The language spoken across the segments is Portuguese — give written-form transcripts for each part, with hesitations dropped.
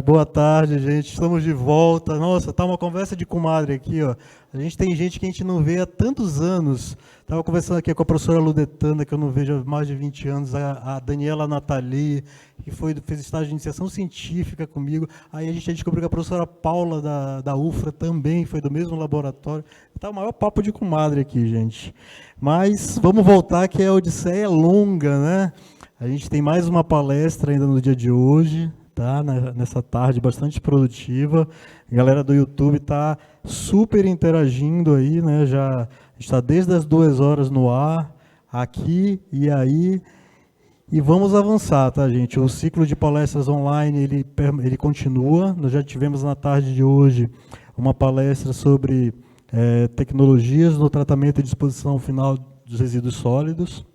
Boa tarde, gente. Estamos de volta. Nossa, tá uma conversa de comadre aqui, ó. A gente tem gente que a gente não vê há tantos anos. Estava conversando aqui com a professora Ludetana, que eu não vejo há mais de 20 anos, a Daniela Nathalie, que fez estágio de iniciação científica comigo. Aí a gente descobriu que a professora Paula da UFRA também foi do mesmo laboratório. Tá o maior papo de comadre aqui, gente. Mas vamos voltar, que a odisseia é longa, né? A gente tem mais uma palestra ainda no dia de hoje. Tá, nessa tarde bastante produtiva. A galera do YouTube está super interagindo aí, né? Já está desde as 2 horas no ar, aqui e aí. E vamos avançar, tá, gente? O ciclo de palestras online, ele continua. Nós já tivemos na tarde de hoje uma palestra sobre tecnologias no tratamento e disposição final dos resíduos sólidos.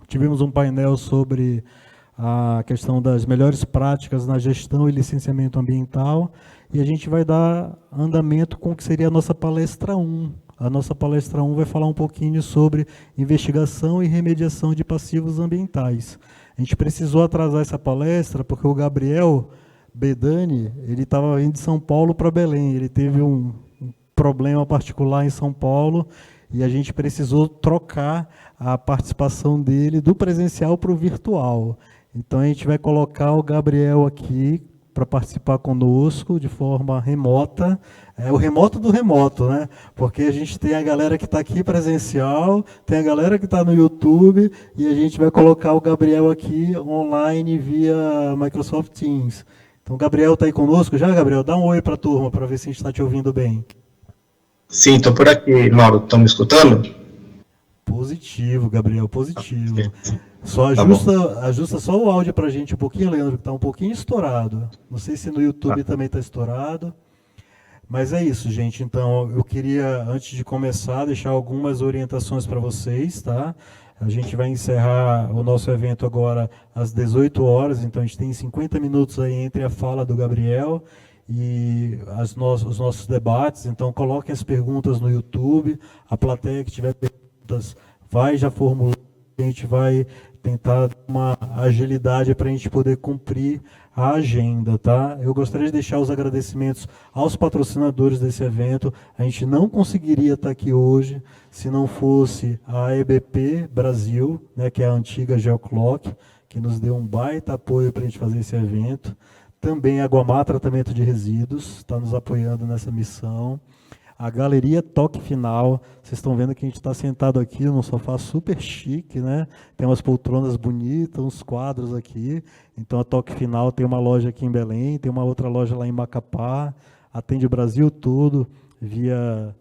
Tivemos um painel sobre a questão das melhores práticas na gestão e licenciamento ambiental, e a gente vai dar andamento com o que seria a nossa palestra 1. A nossa palestra 1 vai falar um pouquinho sobre investigação e remediação de passivos ambientais. A gente precisou atrasar essa palestra porque o Gabriel Bedani, ele estava indo de São Paulo para Belém, ele teve um problema particular em São Paulo, e a gente precisou trocar a participação dele do presencial para o virtual. Então, a gente vai colocar o Gabriel aqui para participar conosco de forma remota. É o remoto do remoto, né? Porque a gente tem a galera que está aqui presencial, tem a galera que está no YouTube, e a gente vai colocar o Gabriel aqui online via Microsoft Teams. Então, o Gabriel está aí conosco já, Gabriel? Dá um oi para a turma, para ver se a gente está te ouvindo bem. Sim, estou por aqui, Mauro. Estão me escutando? Positivo, Gabriel, positivo. Só ajusta só o áudio para a gente um pouquinho, Leandro, que está um pouquinho estourado. Não sei se no YouTube também está estourado. Mas é isso, gente. Então, eu queria, antes de começar, deixar algumas orientações para vocês, tá? A gente vai encerrar o nosso evento agora às 18 horas, então a gente tem 50 minutos aí entre a fala do Gabriel e os nossos debates. Então, coloquem as perguntas no YouTube. A plateia que tiver perguntas vai já formulando. A gente vai tentar dar uma agilidade para a gente poder cumprir a agenda, tá? Eu gostaria de deixar os agradecimentos aos patrocinadores desse evento. A gente não conseguiria estar aqui hoje se não fosse a EBP Brasil, né, que é a antiga Geoclock, que nos deu um baita apoio para a gente fazer esse evento. Também a Guamá Tratamento de Resíduos está nos apoiando nessa missão. A Galeria Toque Final, vocês estão vendo que a gente está sentado aqui num sofá super chique, né? Tem umas poltronas bonitas, uns quadros aqui. Então a Toque Final tem uma loja aqui em Belém, tem uma outra loja lá em Macapá, atende o Brasil todo via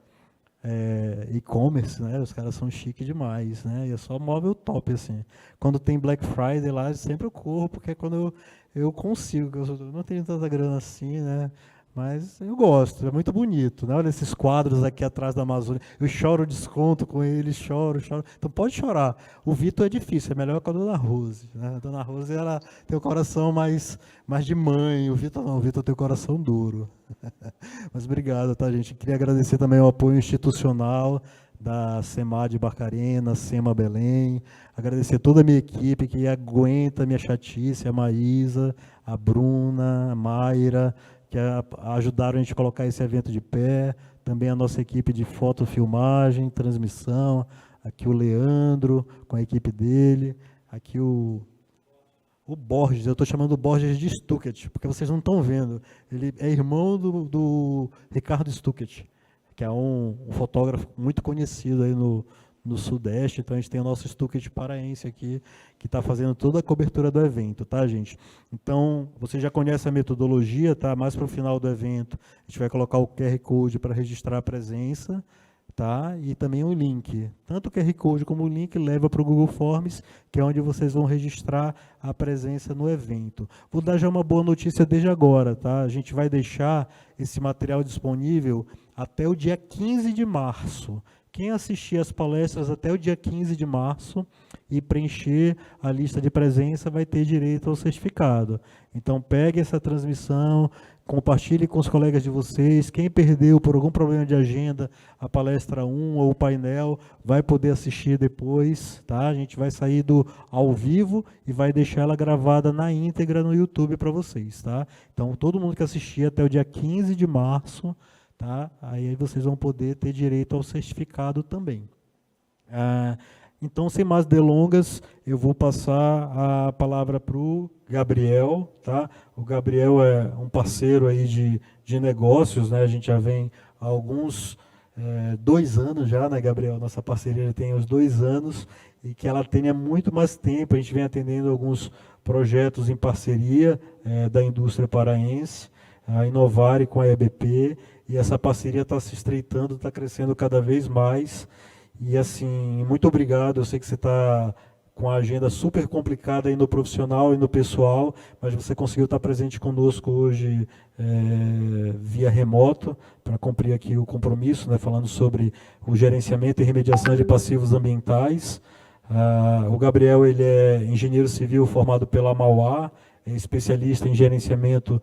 e-commerce, né? Os caras são chiques demais, né? E é só móvel top, assim. Quando tem Black Friday lá, sempre eu corro, porque é quando eu consigo, eu não tenho tanta grana assim, né? Mas eu gosto, é muito bonito, né? Olha esses quadros aqui atrás da Amazônia. Eu choro desconto com eles, choro. Então pode chorar. O Vitor é difícil, é melhor com a Dona Rose, né? A Dona Rose, ela tem o coração mais de mãe. O Vitor não, o Vitor tem o coração duro. Mas obrigado, tá, gente? Queria agradecer também o apoio institucional da SEMA de Barcarena, SEMA Belém. Agradecer toda a minha equipe que aguenta a minha chatice, a Maísa, a Bruna, a Mayra, que ajudaram a gente a colocar esse evento de pé, também a nossa equipe de fotofilmagem, transmissão, aqui o Leandro, com a equipe dele, aqui o Borges, eu estou chamando o Borges de Stuckert, porque vocês não estão vendo, ele é irmão do Ricardo Stuckert, que é um fotógrafo muito conhecido aí no Sudeste. Então a gente tem o nosso Stuckert paraense aqui, que está fazendo toda a cobertura do evento, tá, gente? Então, você já conhece a metodologia, tá? Mais para o final do evento, a gente vai colocar o QR Code para registrar a presença, tá? E também o link. Tanto o QR Code como o link leva para o Google Forms, que é onde vocês vão registrar a presença no evento. Vou dar já uma boa notícia desde agora, tá? A gente vai deixar esse material disponível até o dia 15 de março. Quem assistir as palestras até o dia 15 de março e preencher a lista de presença vai ter direito ao certificado. Então, pegue essa transmissão, compartilhe com os colegas de vocês. Quem perdeu por algum problema de agenda a palestra 1 ou o painel, vai poder assistir depois, tá? A gente vai sair do ao vivo e vai deixar ela gravada na íntegra no YouTube para vocês, tá? Então, todo mundo que assistir até o dia 15 de março, tá? Aí vocês vão poder ter direito ao certificado também. Então, sem mais delongas, eu vou passar a palavra para o Gabriel, tá? O Gabriel é um parceiro aí de negócios, né? A gente já vem há alguns 2 anos já, né, Gabriel? Nossa parceria tem uns 2 anos e que ela tenha muito mais tempo. A gente vem atendendo alguns projetos em parceria da indústria paraense, a Inovare com a EBP, e essa parceria está se estreitando, está crescendo cada vez mais. E assim, muito obrigado. Eu sei que você está com a agenda super complicada aí no profissional e no pessoal, mas você conseguiu estar presente conosco hoje via remoto para cumprir aqui o compromisso, né, falando sobre o gerenciamento e remediação de passivos ambientais. O Gabriel, ele é engenheiro civil formado pela Mauá, é especialista em gerenciamento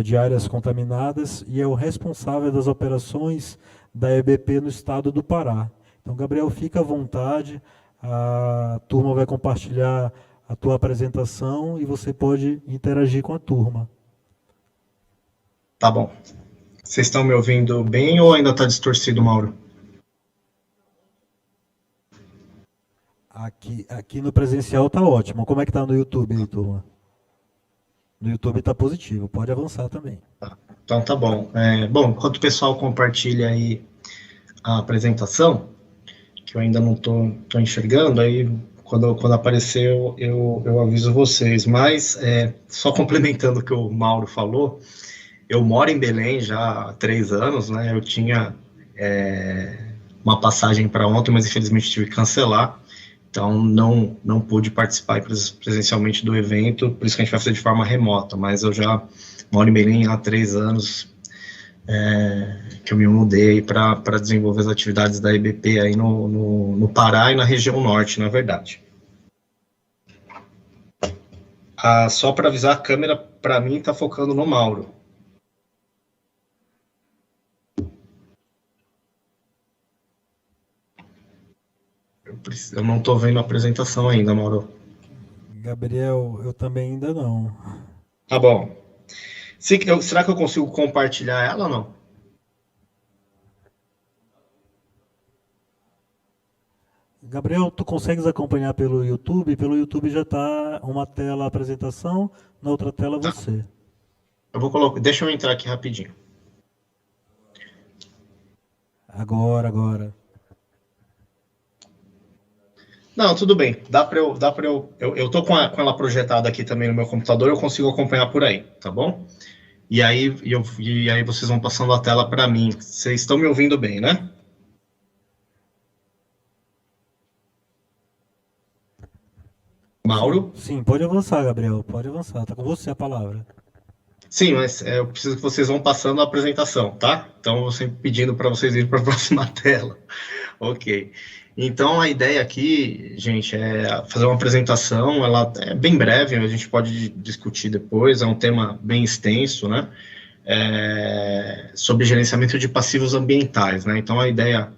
de áreas contaminadas e é o responsável das operações da EBP no estado do Pará. Então, Gabriel, fica à vontade, a turma vai compartilhar a tua apresentação e você pode interagir com a turma. Tá bom. Vocês estão me ouvindo bem ou ainda está distorcido, Mauro? Aqui no presencial tá ótimo. Como é que tá no YouTube aí, turma? No YouTube tá positivo, pode avançar também. Então tá bom. Bom, enquanto o pessoal compartilha aí a apresentação, que eu ainda não tô enxergando, aí quando aparecer eu aviso vocês. Mas, só complementando o que o Mauro falou, eu moro em Belém já há 3 anos, né? Eu tinha uma passagem para ontem, mas infelizmente tive que cancelar, então não pude participar presencialmente do evento, por isso que a gente vai fazer de forma remota, mas eu já moro em Belém há 3 anos, que eu me mudei para desenvolver as atividades da EBP aí no Pará e na região norte, na verdade. Só para avisar, a câmera para mim está focando no Mauro. Eu não estou vendo a apresentação ainda, Mauro. Gabriel, eu também ainda não. Tá bom. Será que eu consigo compartilhar ela ou não? Gabriel, tu consegues acompanhar pelo YouTube? Pelo YouTube já está uma tela a apresentação, na outra tela você. Eu vou colocar. Deixa eu entrar aqui rapidinho. Agora. Não, tudo bem. Dá para eu tô com ela projetada aqui também no meu computador, eu consigo acompanhar por aí, tá bom? E aí vocês vão passando a tela para mim. Vocês estão me ouvindo bem, né? Mauro? Sim, pode avançar, Gabriel. Pode avançar. Tá com você a palavra. Sim, mas eu preciso que vocês vão passando a apresentação, tá? Então, eu sempre pedindo para vocês irem para a próxima tela. Ok. Então, a ideia aqui, gente, é fazer uma apresentação. Ela é bem breve, a gente pode discutir depois. É um tema bem extenso, né? Sobre gerenciamento de passivos ambientais, né? Então, a ideia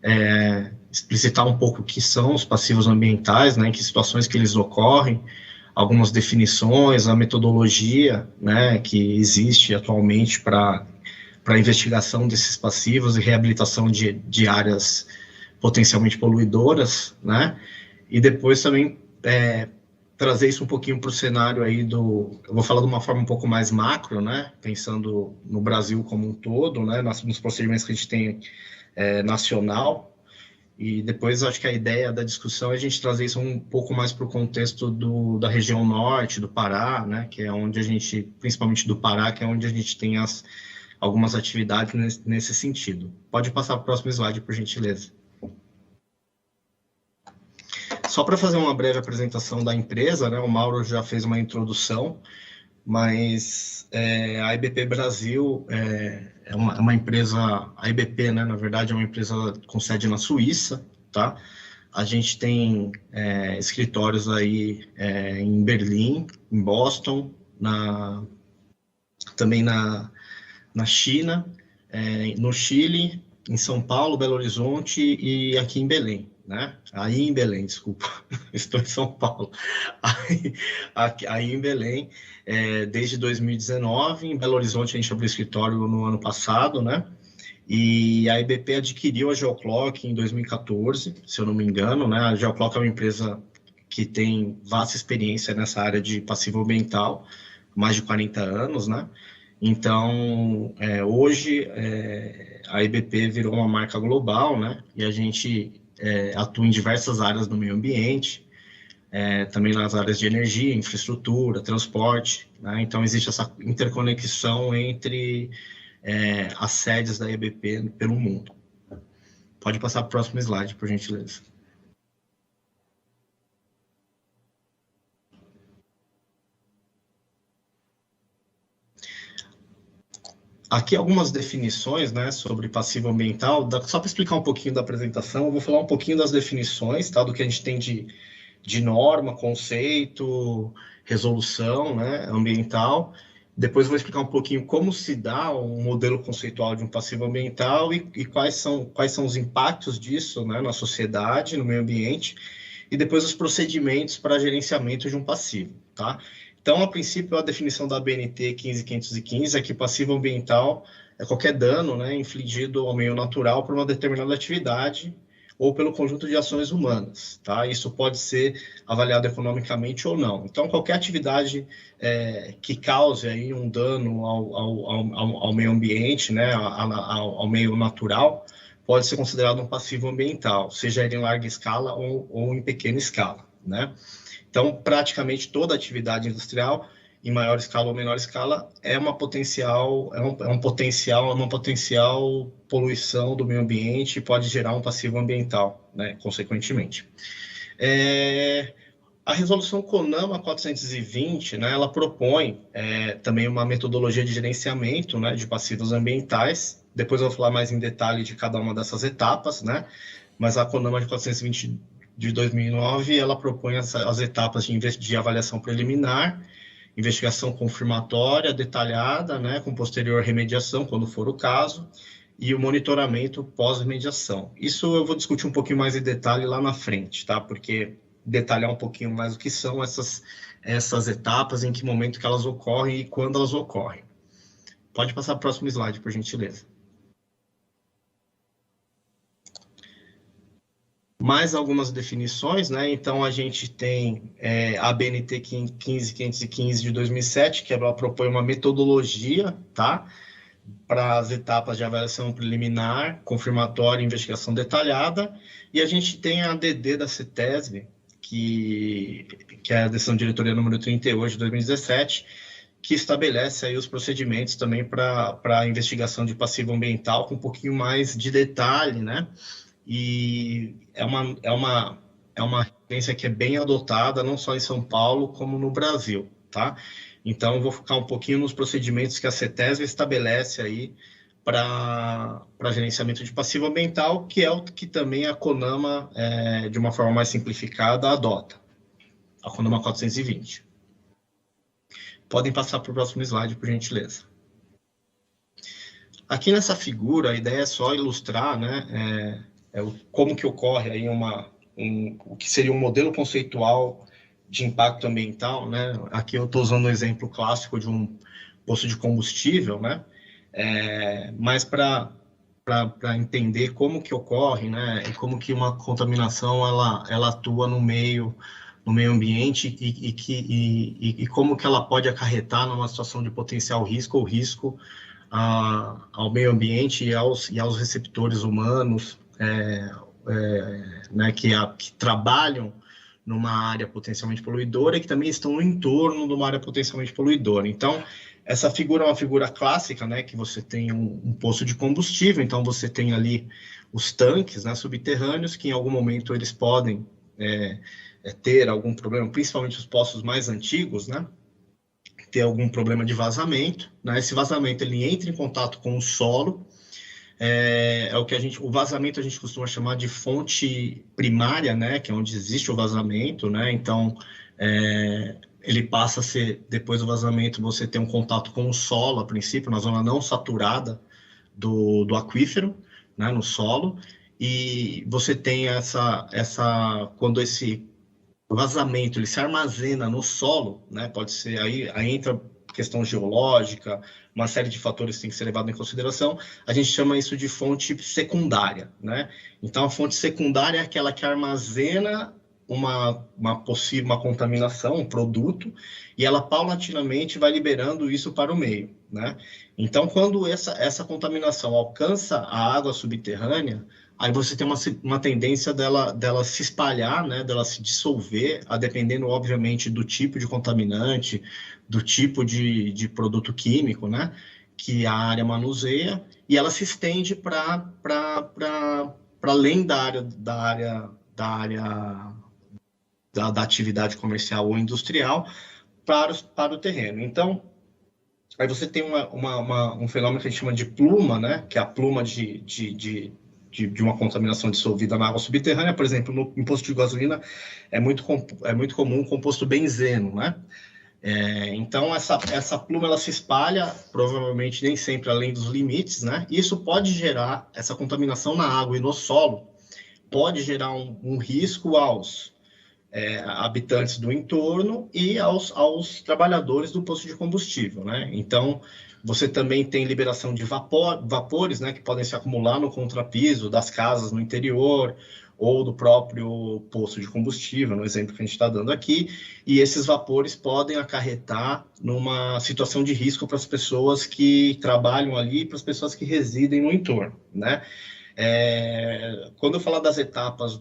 é explicitar um pouco o que são os passivos ambientais, né? Em que situações que eles ocorrem, algumas definições, a metodologia, né, que existe atualmente para investigação desses passivos e reabilitação de áreas potencialmente poluidoras, né, e depois também trazer isso um pouquinho para o cenário aí eu vou falar de uma forma um pouco mais macro, né, pensando no Brasil como um todo, né, nos procedimentos que a gente tem nacional. E depois acho que a ideia da discussão é a gente trazer isso um pouco mais para o contexto da região norte, do Pará, né, que é onde a gente, principalmente do Pará, que é onde a gente tem algumas atividades nesse sentido. Pode passar para o próximo slide, por gentileza. Só para fazer uma breve apresentação da empresa, né, o Mauro já fez uma introdução, mas a EBP Brasil é uma empresa, a EBP, né, na verdade, é uma empresa com sede na Suíça, tá? A gente tem escritórios aí em Berlim, em Boston, também na China, no Chile, em São Paulo, Belo Horizonte e aqui em Belém, né? Aí em Belém, desculpa, estou em São Paulo. Aí em Belém, desde 2019, em Belo Horizonte a gente abriu escritório no ano passado, né? E a EBP adquiriu a Geoclock em 2014, se eu não me engano, né? A Geoclock é uma empresa que tem vasta experiência nessa área de passivo ambiental, mais de 40 anos, né? Então, hoje, a EBP virou uma marca global, né? E a gente atua em diversas áreas do meio ambiente, também nas áreas de energia, infraestrutura, transporte, né? Então, existe essa interconexão entre as sedes da EBP pelo mundo. Pode passar para o próximo slide, por gentileza. Aqui algumas definições, né, sobre passivo ambiental. Só para explicar um pouquinho da apresentação, eu vou falar um pouquinho das definições, tá, do que a gente tem de norma, conceito, resolução, né, ambiental. Depois eu vou explicar um pouquinho como se dá um modelo conceitual de um passivo ambiental e quais são os impactos disso, né, na sociedade, no meio ambiente, e depois os procedimentos para gerenciamento de um passivo, tá? Então, a princípio, a definição da BNT 15515 é que passivo ambiental é qualquer dano, né, infligido ao meio natural por uma determinada atividade ou pelo conjunto de ações humanas, tá? Isso pode ser avaliado economicamente ou não. Então, qualquer atividade que cause aí um dano ao meio ambiente, né, ao meio natural, pode ser considerado um passivo ambiental, seja ele em larga escala ou em pequena escala, né? Então, praticamente toda atividade industrial, em maior escala ou menor escala, é uma potencial poluição do meio ambiente e pode gerar um passivo ambiental, né, consequentemente. A resolução CONAMA 420, né, ela propõe também uma metodologia de gerenciamento, né, de passivos ambientais. Depois eu vou falar mais em detalhe de cada uma dessas etapas, né, mas a CONAMA de 420 de 2009, ela propõe as etapas de avaliação preliminar, investigação confirmatória detalhada, né, com posterior remediação, quando for o caso, e o monitoramento pós-remediação. Isso eu vou discutir um pouquinho mais em detalhe lá na frente, tá? Porque detalhar um pouquinho mais o que são essas etapas, em que momento que elas ocorrem e quando elas ocorrem. Pode passar para o próximo slide, por gentileza. Mais algumas definições, né? Então, a gente tem a BNT 15515 de 2007, que ela propõe uma metodologia, tá? Para as etapas de avaliação preliminar, confirmatória e investigação detalhada. E a gente tem a ADD da CETESB, que é a decisão de diretoria número 38 de 2017, que estabelece aí os procedimentos também para a investigação de passivo ambiental com um pouquinho mais de detalhe, né? E é uma referência que é bem adotada, não só em São Paulo, como no Brasil, tá? Então, eu vou focar um pouquinho nos procedimentos que a CETESB estabelece aí para gerenciamento de passivo ambiental, que é o que também a CONAMA, de uma forma mais simplificada, adota. A CONAMA 420. Podem passar para o próximo slide, por gentileza. Aqui nessa figura, a ideia é só ilustrar, né, como que ocorre aí o que seria um modelo conceitual de impacto ambiental, né? Aqui eu estou usando o exemplo clássico de um poço de combustível, né? Mas para entender como que ocorre, né? E como que uma contaminação ela atua no meio ambiente e como que ela pode acarretar numa situação de potencial risco ou risco ao meio ambiente e aos receptores humanos, né, que trabalham numa área potencialmente poluidora e que também estão no entorno de uma área potencialmente poluidora. Então, essa figura é uma figura clássica, né, que você tem um poço de combustível, então você tem ali os tanques, né, subterrâneos, que em algum momento eles podem ter algum problema, principalmente os poços mais antigos, né, ter algum problema de vazamento, né? Esse vazamento ele entra em contato com o solo, o vazamento a gente costuma chamar de fonte primária, né? Que é onde existe o vazamento, né? Então ele passa a ser, depois do vazamento, você tem um contato com o solo, a princípio, na zona não saturada do aquífero, né, no solo, e você tem quando esse vazamento ele se armazena no solo, né, pode ser, aí entra questão geológica, uma série de fatores que tem que ser levado em consideração, a gente chama isso de fonte secundária, né? Então, a fonte secundária é aquela que armazena uma contaminação, um produto, e ela paulatinamente vai liberando isso para o meio, né? Então, quando essa contaminação alcança a água subterrânea, aí você tem uma tendência dela se espalhar, né, dela se dissolver, a dependendo, obviamente, do tipo de contaminante, do tipo de produto químico, né, que a área manuseia, e ela se estende para além da atividade comercial ou industrial para o terreno. Então, aí você tem um fenômeno que a gente chama de pluma, né, que é a pluma de uma contaminação dissolvida na água subterrânea. Por exemplo, em posto de gasolina é muito comum o composto benzeno, né? Então, essa pluma ela se espalha, provavelmente nem sempre além dos limites, né? Isso pode gerar, essa contaminação na água e no solo, pode gerar um risco aos habitantes do entorno e aos trabalhadores do posto de combustível, né? Então, você também tem liberação de vapores, né, que podem se acumular no contrapiso das casas no interior ou do próprio posto de combustível, no exemplo que a gente está dando aqui, e esses vapores podem acarretar numa situação de risco para as pessoas que trabalham ali e para as pessoas que residem no entorno, né? Quando eu falar das etapas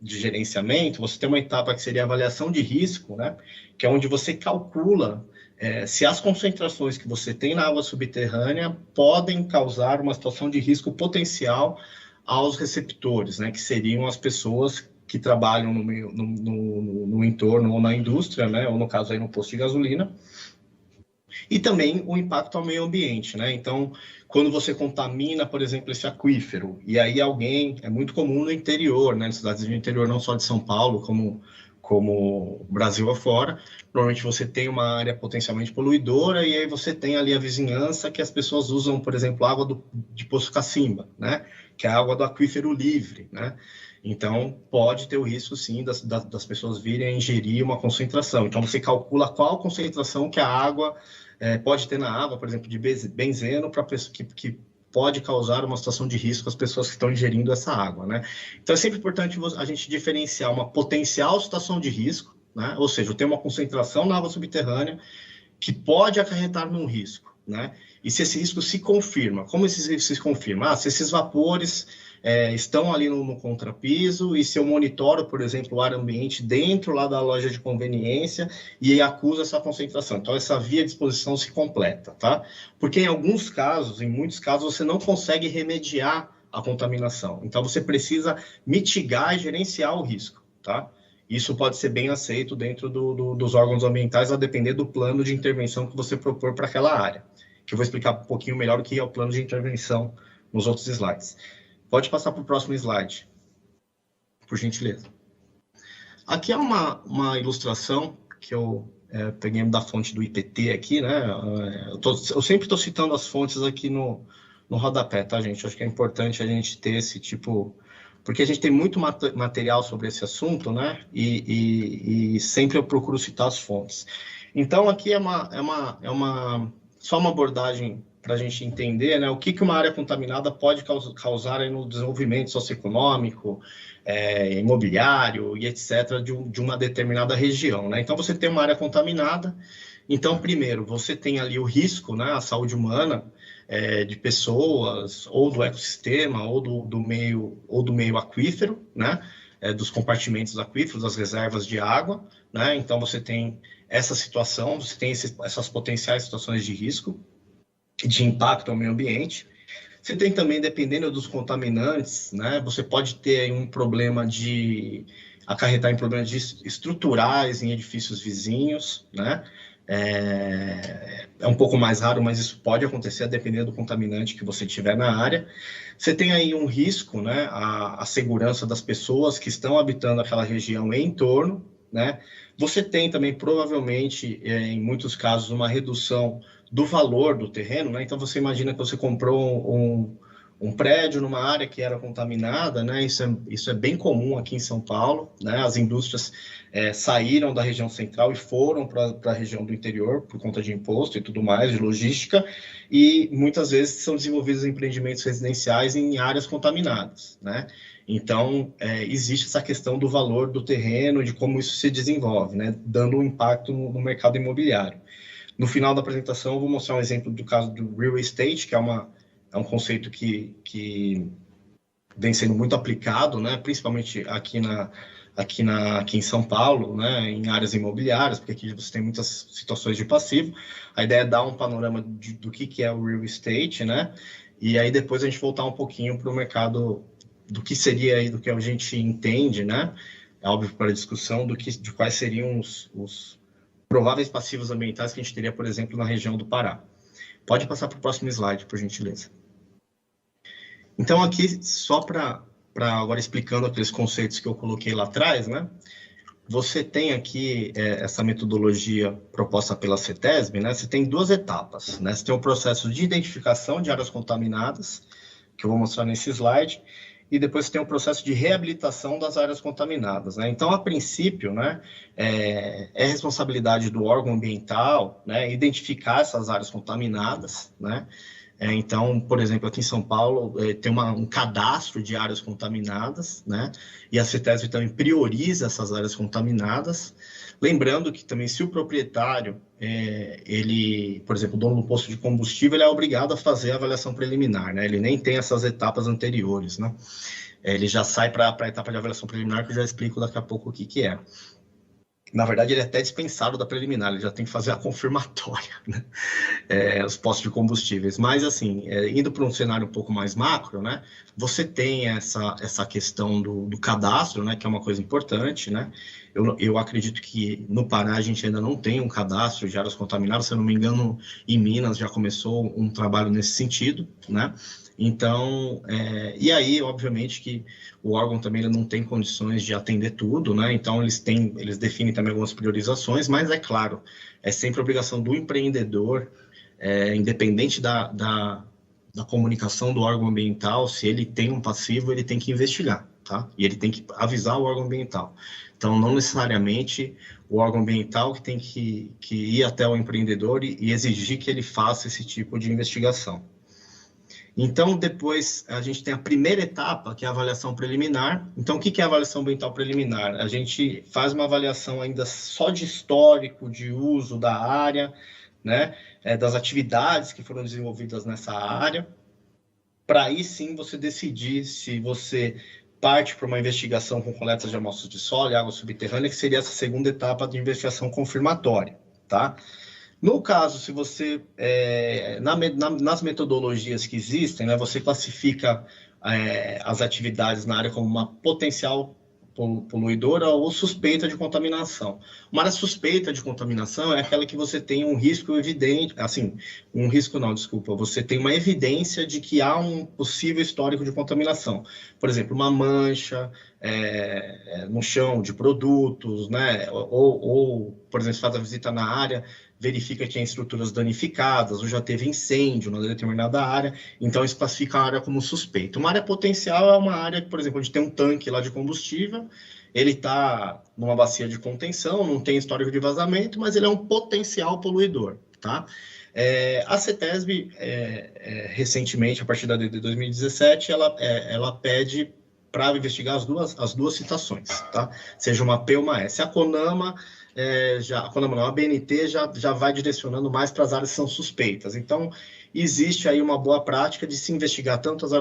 de gerenciamento, você tem uma etapa que seria a avaliação de risco, né? Que é onde você calcula se as concentrações que você tem na água subterrânea podem causar uma situação de risco potencial aos receptores, né? Que seriam as pessoas que trabalham no entorno ou na indústria, né? Ou no caso aí no posto de gasolina. E também o impacto ao meio ambiente, né? Então, quando você contamina, por exemplo, esse aquífero, e aí é muito comum no interior, né? Nas cidades do interior, não só de São Paulo, como Brasil afora, normalmente você tem uma área potencialmente poluidora, e aí você tem ali a vizinhança que as pessoas usam, por exemplo, água de Poço Cacimba, né? Que é a água do aquífero livre, né? Então, pode ter o risco, sim, das pessoas virem a ingerir uma concentração. Então, você calcula qual concentração que a água pode ter na água, por exemplo, de benzeno, que pode causar uma situação de risco às pessoas que estão ingerindo essa água, né? Então, é sempre importante a gente diferenciar uma potencial situação de risco, né? Ou seja, eu tenho uma concentração na água subterrânea que pode acarretar num risco, né? E se esse risco se confirma, como esse risco se confirma? Se esses vapores estão ali no contrapiso, e se eu monitoro, por exemplo, o ar ambiente dentro lá da loja de conveniência e acusa essa concentração. Então, essa via de exposição se completa, tá? Porque em muitos casos, você não consegue remediar a contaminação. Então, você precisa mitigar e gerenciar o risco, tá? Isso pode ser bem aceito dentro dos órgãos ambientais, a depender do plano de intervenção que você propor para aquela área, que eu vou explicar um pouquinho melhor o que é o plano de intervenção nos outros slides. Pode passar para o próximo slide, por gentileza. Aqui é uma ilustração que eu peguei da fonte do IPT aqui, né? Eu sempre estou citando as fontes aqui no rodapé, tá, gente? Acho que é importante a gente ter esse tipo... Porque a gente tem muito material sobre esse assunto, né? E sempre eu procuro citar as fontes. Então, aqui só uma abordagem para a gente entender, né, o que uma área contaminada pode causar aí no desenvolvimento socioeconômico, imobiliário e etc. de uma determinada região, né? Então, você tem uma área contaminada. Então, primeiro, você tem ali o risco, né, à saúde humana, de pessoas, ou do ecossistema, ou do meio aquífero, né, dos compartimentos aquíferos, das reservas de água, né? Então, você tem essa situação, você tem essas potenciais situações de risco, de impacto ao meio ambiente. Você tem também, dependendo dos contaminantes, né, você pode ter um problema acarretar em problemas estruturais em edifícios vizinhos, né? É um pouco mais raro, mas isso pode acontecer dependendo do contaminante que você tiver na área. Você tem aí um risco, né, a segurança das pessoas que estão habitando aquela região e em torno, né? Você tem também, provavelmente, em muitos casos, uma redução do valor do terreno, né? Então, você imagina que você comprou um prédio numa área que era contaminada, né? Isso é bem comum aqui em São Paulo, né? As indústrias saíram da região central e foram para a região do interior por conta de imposto e tudo mais, de logística, e muitas vezes são desenvolvidos empreendimentos residenciais em áreas contaminadas, né? Então, existe essa questão do valor do terreno, de como isso se desenvolve, né? Dando um impacto no mercado imobiliário. No final da apresentação, eu vou mostrar um exemplo do caso do real estate, que é um conceito que vem sendo muito aplicado, né? Principalmente aqui em São Paulo, né? Em áreas imobiliárias, porque aqui você tem muitas situações de passivo. A ideia é dar um panorama do que é o real estate, né? E aí depois a gente voltar um pouquinho para o mercado do que seria aí, do que a gente entende, né? É óbvio para a discussão de quais seriam os prováveis passivos ambientais que a gente teria, por exemplo, na região do Pará. Pode passar para o próximo slide, por gentileza. Então, aqui, só para agora explicando aqueles conceitos que eu coloquei lá atrás, né? Você tem aqui essa metodologia proposta pela CETESB, né? Você tem duas etapas, né? Você tem o processo de identificação de áreas contaminadas, que eu vou mostrar nesse slide, e depois você tem o processo de reabilitação das áreas contaminadas, né? Então, a princípio, né, é responsabilidade do órgão ambiental, né, identificar essas áreas contaminadas, né? Então, por exemplo, aqui em São Paulo, tem um cadastro de áreas contaminadas, né? E a CETESB também prioriza essas áreas contaminadas. Lembrando que também, se o proprietário, ele, por exemplo, o dono do posto de combustível, ele é obrigado a fazer a avaliação preliminar, né? Ele nem tem essas etapas anteriores, né? Ele já sai para a etapa de avaliação preliminar, que eu já explico daqui a pouco o que é. Na verdade, ele é até dispensado da preliminar, ele já tem que fazer a confirmatória, né? Os postos de combustíveis. Mas, assim, indo para um cenário um pouco mais macro, né? Você tem essa questão do cadastro, né? Que é uma coisa importante, né? Eu acredito que no Pará a gente ainda não tem um cadastro de áreas contaminadas, se eu não me engano, em Minas já começou um trabalho nesse sentido, né? Então, e aí, obviamente, que o órgão também ele não tem condições de atender tudo, né? Então, eles definem também algumas priorizações, mas é claro, é sempre obrigação do empreendedor, independente da comunicação do órgão ambiental, se ele tem um passivo, ele tem que investigar, tá? E ele tem que avisar o órgão ambiental. Então, não necessariamente o órgão ambiental que tem que ir até o empreendedor e exigir que ele faça esse tipo de investigação. Então, depois, a gente tem a primeira etapa, que é a avaliação preliminar. Então, o que é a avaliação ambiental preliminar? A gente faz uma avaliação ainda só de histórico, de uso da área, né? Das atividades que foram desenvolvidas nessa área, para aí sim você decidir se você parte para uma investigação com coletas de amostras de solo e água subterrânea, que seria essa segunda etapa de investigação confirmatória, tá? No caso, se você, nas metodologias que existem, né, você classifica as atividades na área como uma potencial poluidora ou suspeita de contaminação. Uma área suspeita de contaminação é aquela que você tem um risco evidente, assim, um risco não, desculpa, você tem uma evidência de que há um possível histórico de contaminação. Por exemplo, uma mancha no chão de produtos, né, ou por exemplo, faz a visita na área, verifica que tem estruturas danificadas, ou já teve incêndio na determinada área, então isso classifica a área como suspeita. Uma área potencial é uma área, por exemplo, onde tem um tanque lá de combustível, ele está numa bacia de contenção, não tem histórico de vazamento, mas ele é um potencial poluidor, tá? A CETESB, recentemente, a partir da lei de 2017, ela pede para investigar as duas citações, tá? Seja uma P ou uma S. A CONAMA, a BNT já vai direcionando mais para as áreas que são suspeitas. Então, existe aí uma boa prática de se investigar tanto as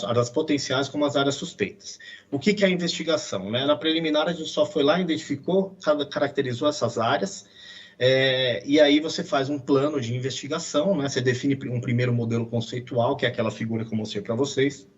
áreas potenciais como as áreas suspeitas. O que é a investigação, né? Na preliminar, a gente só foi lá, identificou, caracterizou essas áreas, e aí você faz um plano de investigação, né? Você define um primeiro modelo conceitual, que é aquela figura que eu mostrei para vocês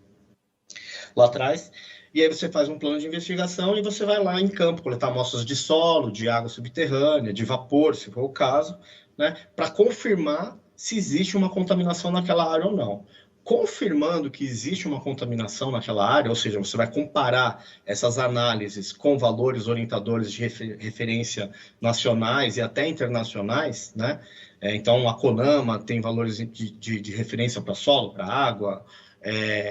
lá atrás, e aí você faz um plano de investigação e você vai lá em campo coletar amostras de solo, de água subterrânea, de vapor, se for o caso, né, para confirmar se existe uma contaminação naquela área ou não. confirmando que existe uma contaminação naquela área, ou seja, você vai comparar essas análises com valores orientadores de referência nacionais e até internacionais, né? Então, a CONAMA tem valores de referência para solo, para água,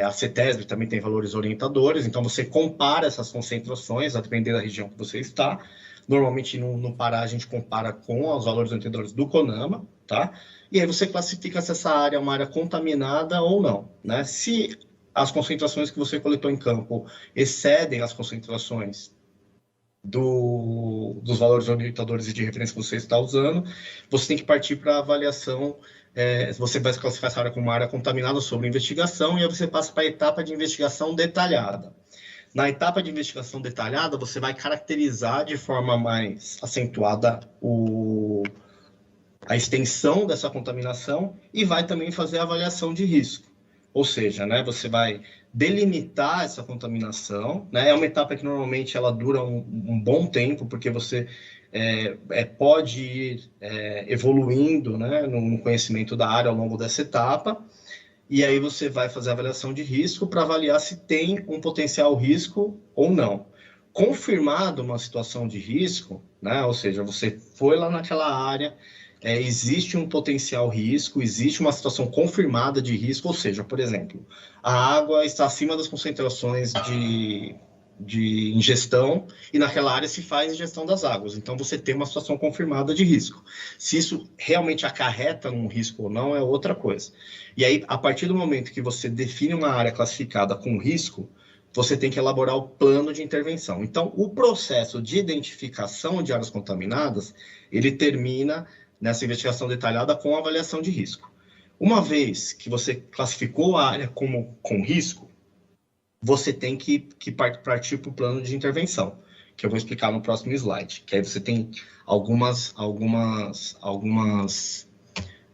a CETESB também tem valores orientadores, então você compara essas concentrações, a depender da região que você está. Normalmente, no Pará, a gente compara com os valores orientadores do CONAMA, tá? E aí você classifica se essa área é uma área contaminada ou não, né? Se as concentrações que você coletou em campo excedem as concentrações dos valores orientadores e de referência que você está usando, você tem que partir para a avaliação. Você vai classificar essa área como uma área contaminada sobre investigação, e aí você passa para a etapa de investigação detalhada. Na etapa de investigação detalhada, você vai caracterizar de forma mais acentuada a extensão dessa contaminação e vai também fazer a avaliação de risco. Ou seja, né, você vai delimitar essa contaminação, né, é uma etapa que normalmente ela dura um bom tempo, porque você pode ir evoluindo, né, no conhecimento da área ao longo dessa etapa, e aí você vai fazer a avaliação de risco para avaliar se tem um potencial risco ou não. Confirmado uma situação de risco, né, ou seja, você foi lá naquela área, existe um potencial risco, existe uma situação confirmada de risco, ou seja, por exemplo, a água está acima das concentrações de ingestão e naquela área se faz ingestão das águas, então você tem uma situação confirmada de risco. Se isso realmente acarreta um risco ou não é outra coisa. E aí, a partir do momento que você define uma área classificada com risco, você tem que elaborar o plano de intervenção. Então, o processo de identificação de áreas contaminadas, ele termina nessa investigação detalhada com avaliação de risco. Uma vez que você classificou a área como com risco, você tem que partir para o plano de intervenção, que eu vou explicar no próximo slide, que aí você tem algumas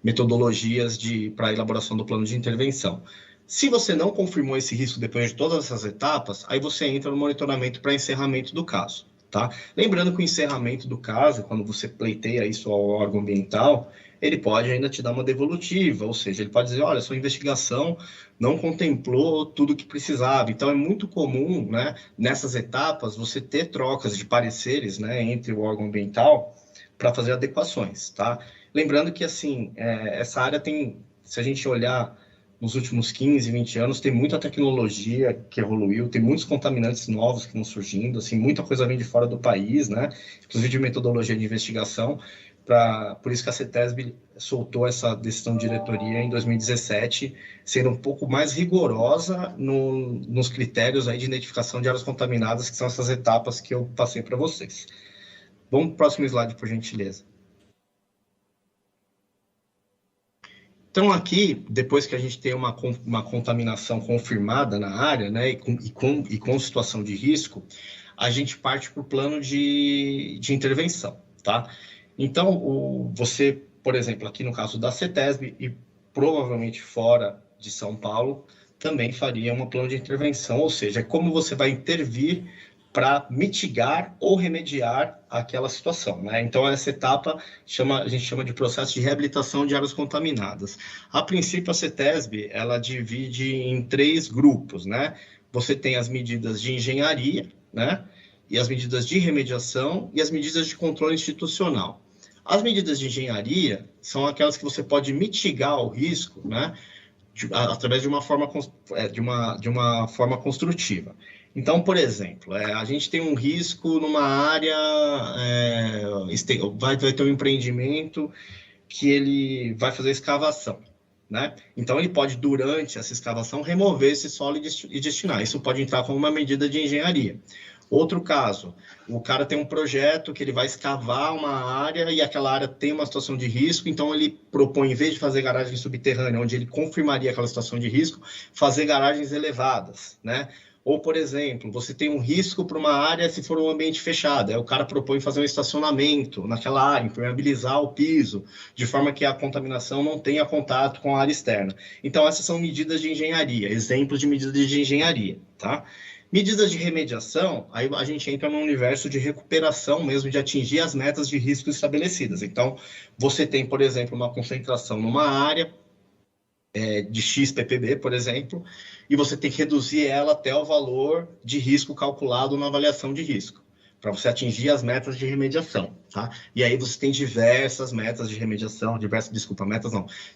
metodologias para a elaboração do plano de intervenção. Se você não confirmou esse risco depois de todas essas etapas, aí você entra no monitoramento para encerramento do caso. Tá? Lembrando que o encerramento do caso, quando você pleiteia isso ao órgão ambiental, ele pode ainda te dar uma devolutiva, ou seja, ele pode dizer, olha, sua investigação não contemplou tudo que precisava. Então, é muito comum, né, nessas etapas, você ter trocas de pareceres, né, entre o órgão ambiental para fazer adequações. Tá? Lembrando que, assim, essa área tem, se a gente olhar nos últimos 15, 20 anos, tem muita tecnologia que evoluiu, tem muitos contaminantes novos que estão surgindo, assim, muita coisa vem de fora do país, né? Inclusive de metodologia de investigação, por isso que a CETESB soltou essa decisão de diretoria em 2017, sendo um pouco mais rigorosa nos critérios aí de identificação de áreas contaminadas, que são essas etapas que eu passei para vocês. Vamos para o próximo slide, por gentileza. Então, aqui, depois que a gente tem uma contaminação confirmada na área, né, e com situação de risco, a gente parte para o plano de intervenção, tá? Então, você, por exemplo, aqui no caso da CETESB, e provavelmente fora de São Paulo, também faria um plano de intervenção, ou seja, como você vai intervir para mitigar ou remediar aquela situação, né? Então, essa etapa a gente chama de processo de reabilitação de áreas contaminadas. A princípio, a CETESB, ela divide em 3 grupos, né? Você tem as medidas de engenharia, né? E as medidas de remediação e as medidas de controle institucional. As medidas de engenharia são aquelas que você pode mitigar o risco, né? Através de uma forma construtiva. Então, por exemplo, a gente tem um risco numa área, vai ter um empreendimento que ele vai fazer escavação, né? Então, ele pode, durante essa escavação, remover esse solo e destinar. Isso pode entrar como uma medida de engenharia. Outro caso, o cara tem um projeto que ele vai escavar uma área e aquela área tem uma situação de risco, então ele propõe, em vez de fazer garagem subterrânea, onde ele confirmaria aquela situação de risco, fazer garagens elevadas, né? Ou, por exemplo, você tem um risco para uma área se for um ambiente fechado, aí o cara propõe fazer um estacionamento naquela área, impermeabilizar o piso, de forma que a contaminação não tenha contato com a área externa. Então, essas são medidas de engenharia, exemplos de medidas de engenharia, tá? Medidas de remediação, aí a gente entra num universo de recuperação mesmo, de atingir as metas de risco estabelecidas. Então, você tem, por exemplo, uma concentração numa área, de X ppb, por exemplo, e você tem que reduzir ela até o valor de risco calculado na avaliação de risco, para você atingir as metas de remediação, tá? E aí você tem diversas metas de remediação,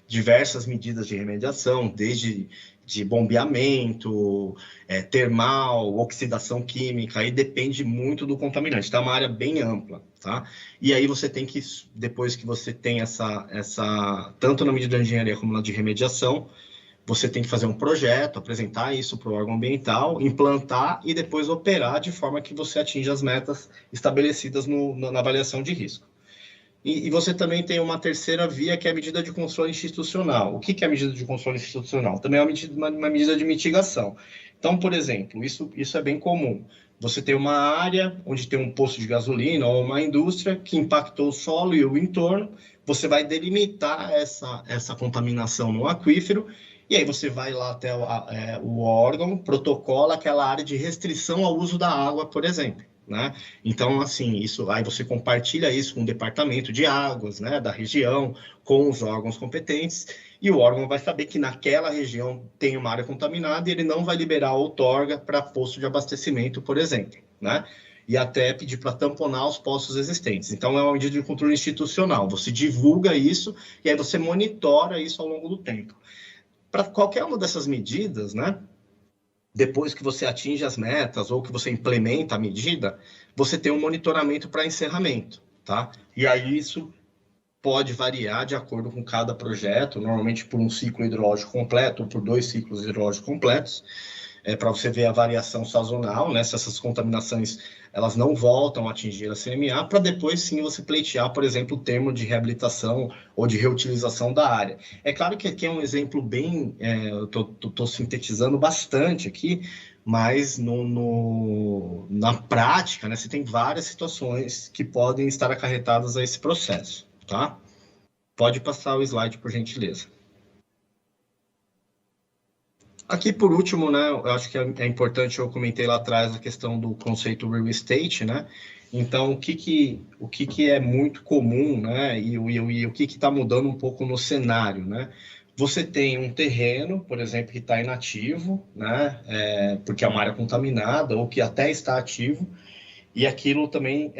diversas medidas de remediação, desde de bombeamento, termal, oxidação química, aí depende muito do contaminante, tá? É uma área bem ampla, tá? E aí você tem que, depois que você tem tanto na medida de engenharia como na de remediação, você tem que fazer um projeto, apresentar isso para o órgão ambiental, implantar e depois operar de forma que você atinja as metas estabelecidas na avaliação de risco. E você também tem uma terceira via, que é a medida de controle institucional. O que é a medida de controle institucional? Também é uma medida de mitigação. Então, por exemplo, isso é bem comum. Você tem uma área onde tem um posto de gasolina ou uma indústria que impactou o solo e o entorno, você vai delimitar essa contaminação no aquífero, e aí você vai lá até o órgão, protocola aquela área de restrição ao uso da água, por exemplo. Né? Então, assim, aí você compartilha isso com o departamento de águas, né, da região, com os órgãos competentes, e o órgão vai saber que naquela região tem uma área contaminada e ele não vai liberar outorga para posto de abastecimento, por exemplo, né? E até pedir para tamponar os postos existentes. Então, é uma medida de controle institucional. Você divulga isso e aí você monitora isso ao longo do tempo. Para qualquer uma dessas medidas, né? Depois que você atinge as metas ou que você implementa a medida, você tem um monitoramento para encerramento, tá? E aí isso pode variar de acordo com cada projeto, normalmente por um ciclo hidrológico completo ou por 2 ciclos hidrológicos completos, para você ver a variação sazonal, né? Se essas contaminações elas não voltam a atingir a CMA, para depois sim você pleitear, por exemplo, o termo de reabilitação ou de reutilização da área. É claro que aqui é um exemplo bem, eu estou sintetizando bastante aqui, mas na prática, né, você tem várias situações que podem estar acarretadas a esse processo, tá? Pode passar o slide, por gentileza. Aqui, por último, né, eu acho que é importante, eu comentei lá atrás a questão do conceito real estate, né? Então, o que é muito comum, né, e o que está mudando um pouco no cenário, né? Você tem um terreno, por exemplo, que está inativo, né, porque é uma área contaminada, ou que até está ativo, e aquilo também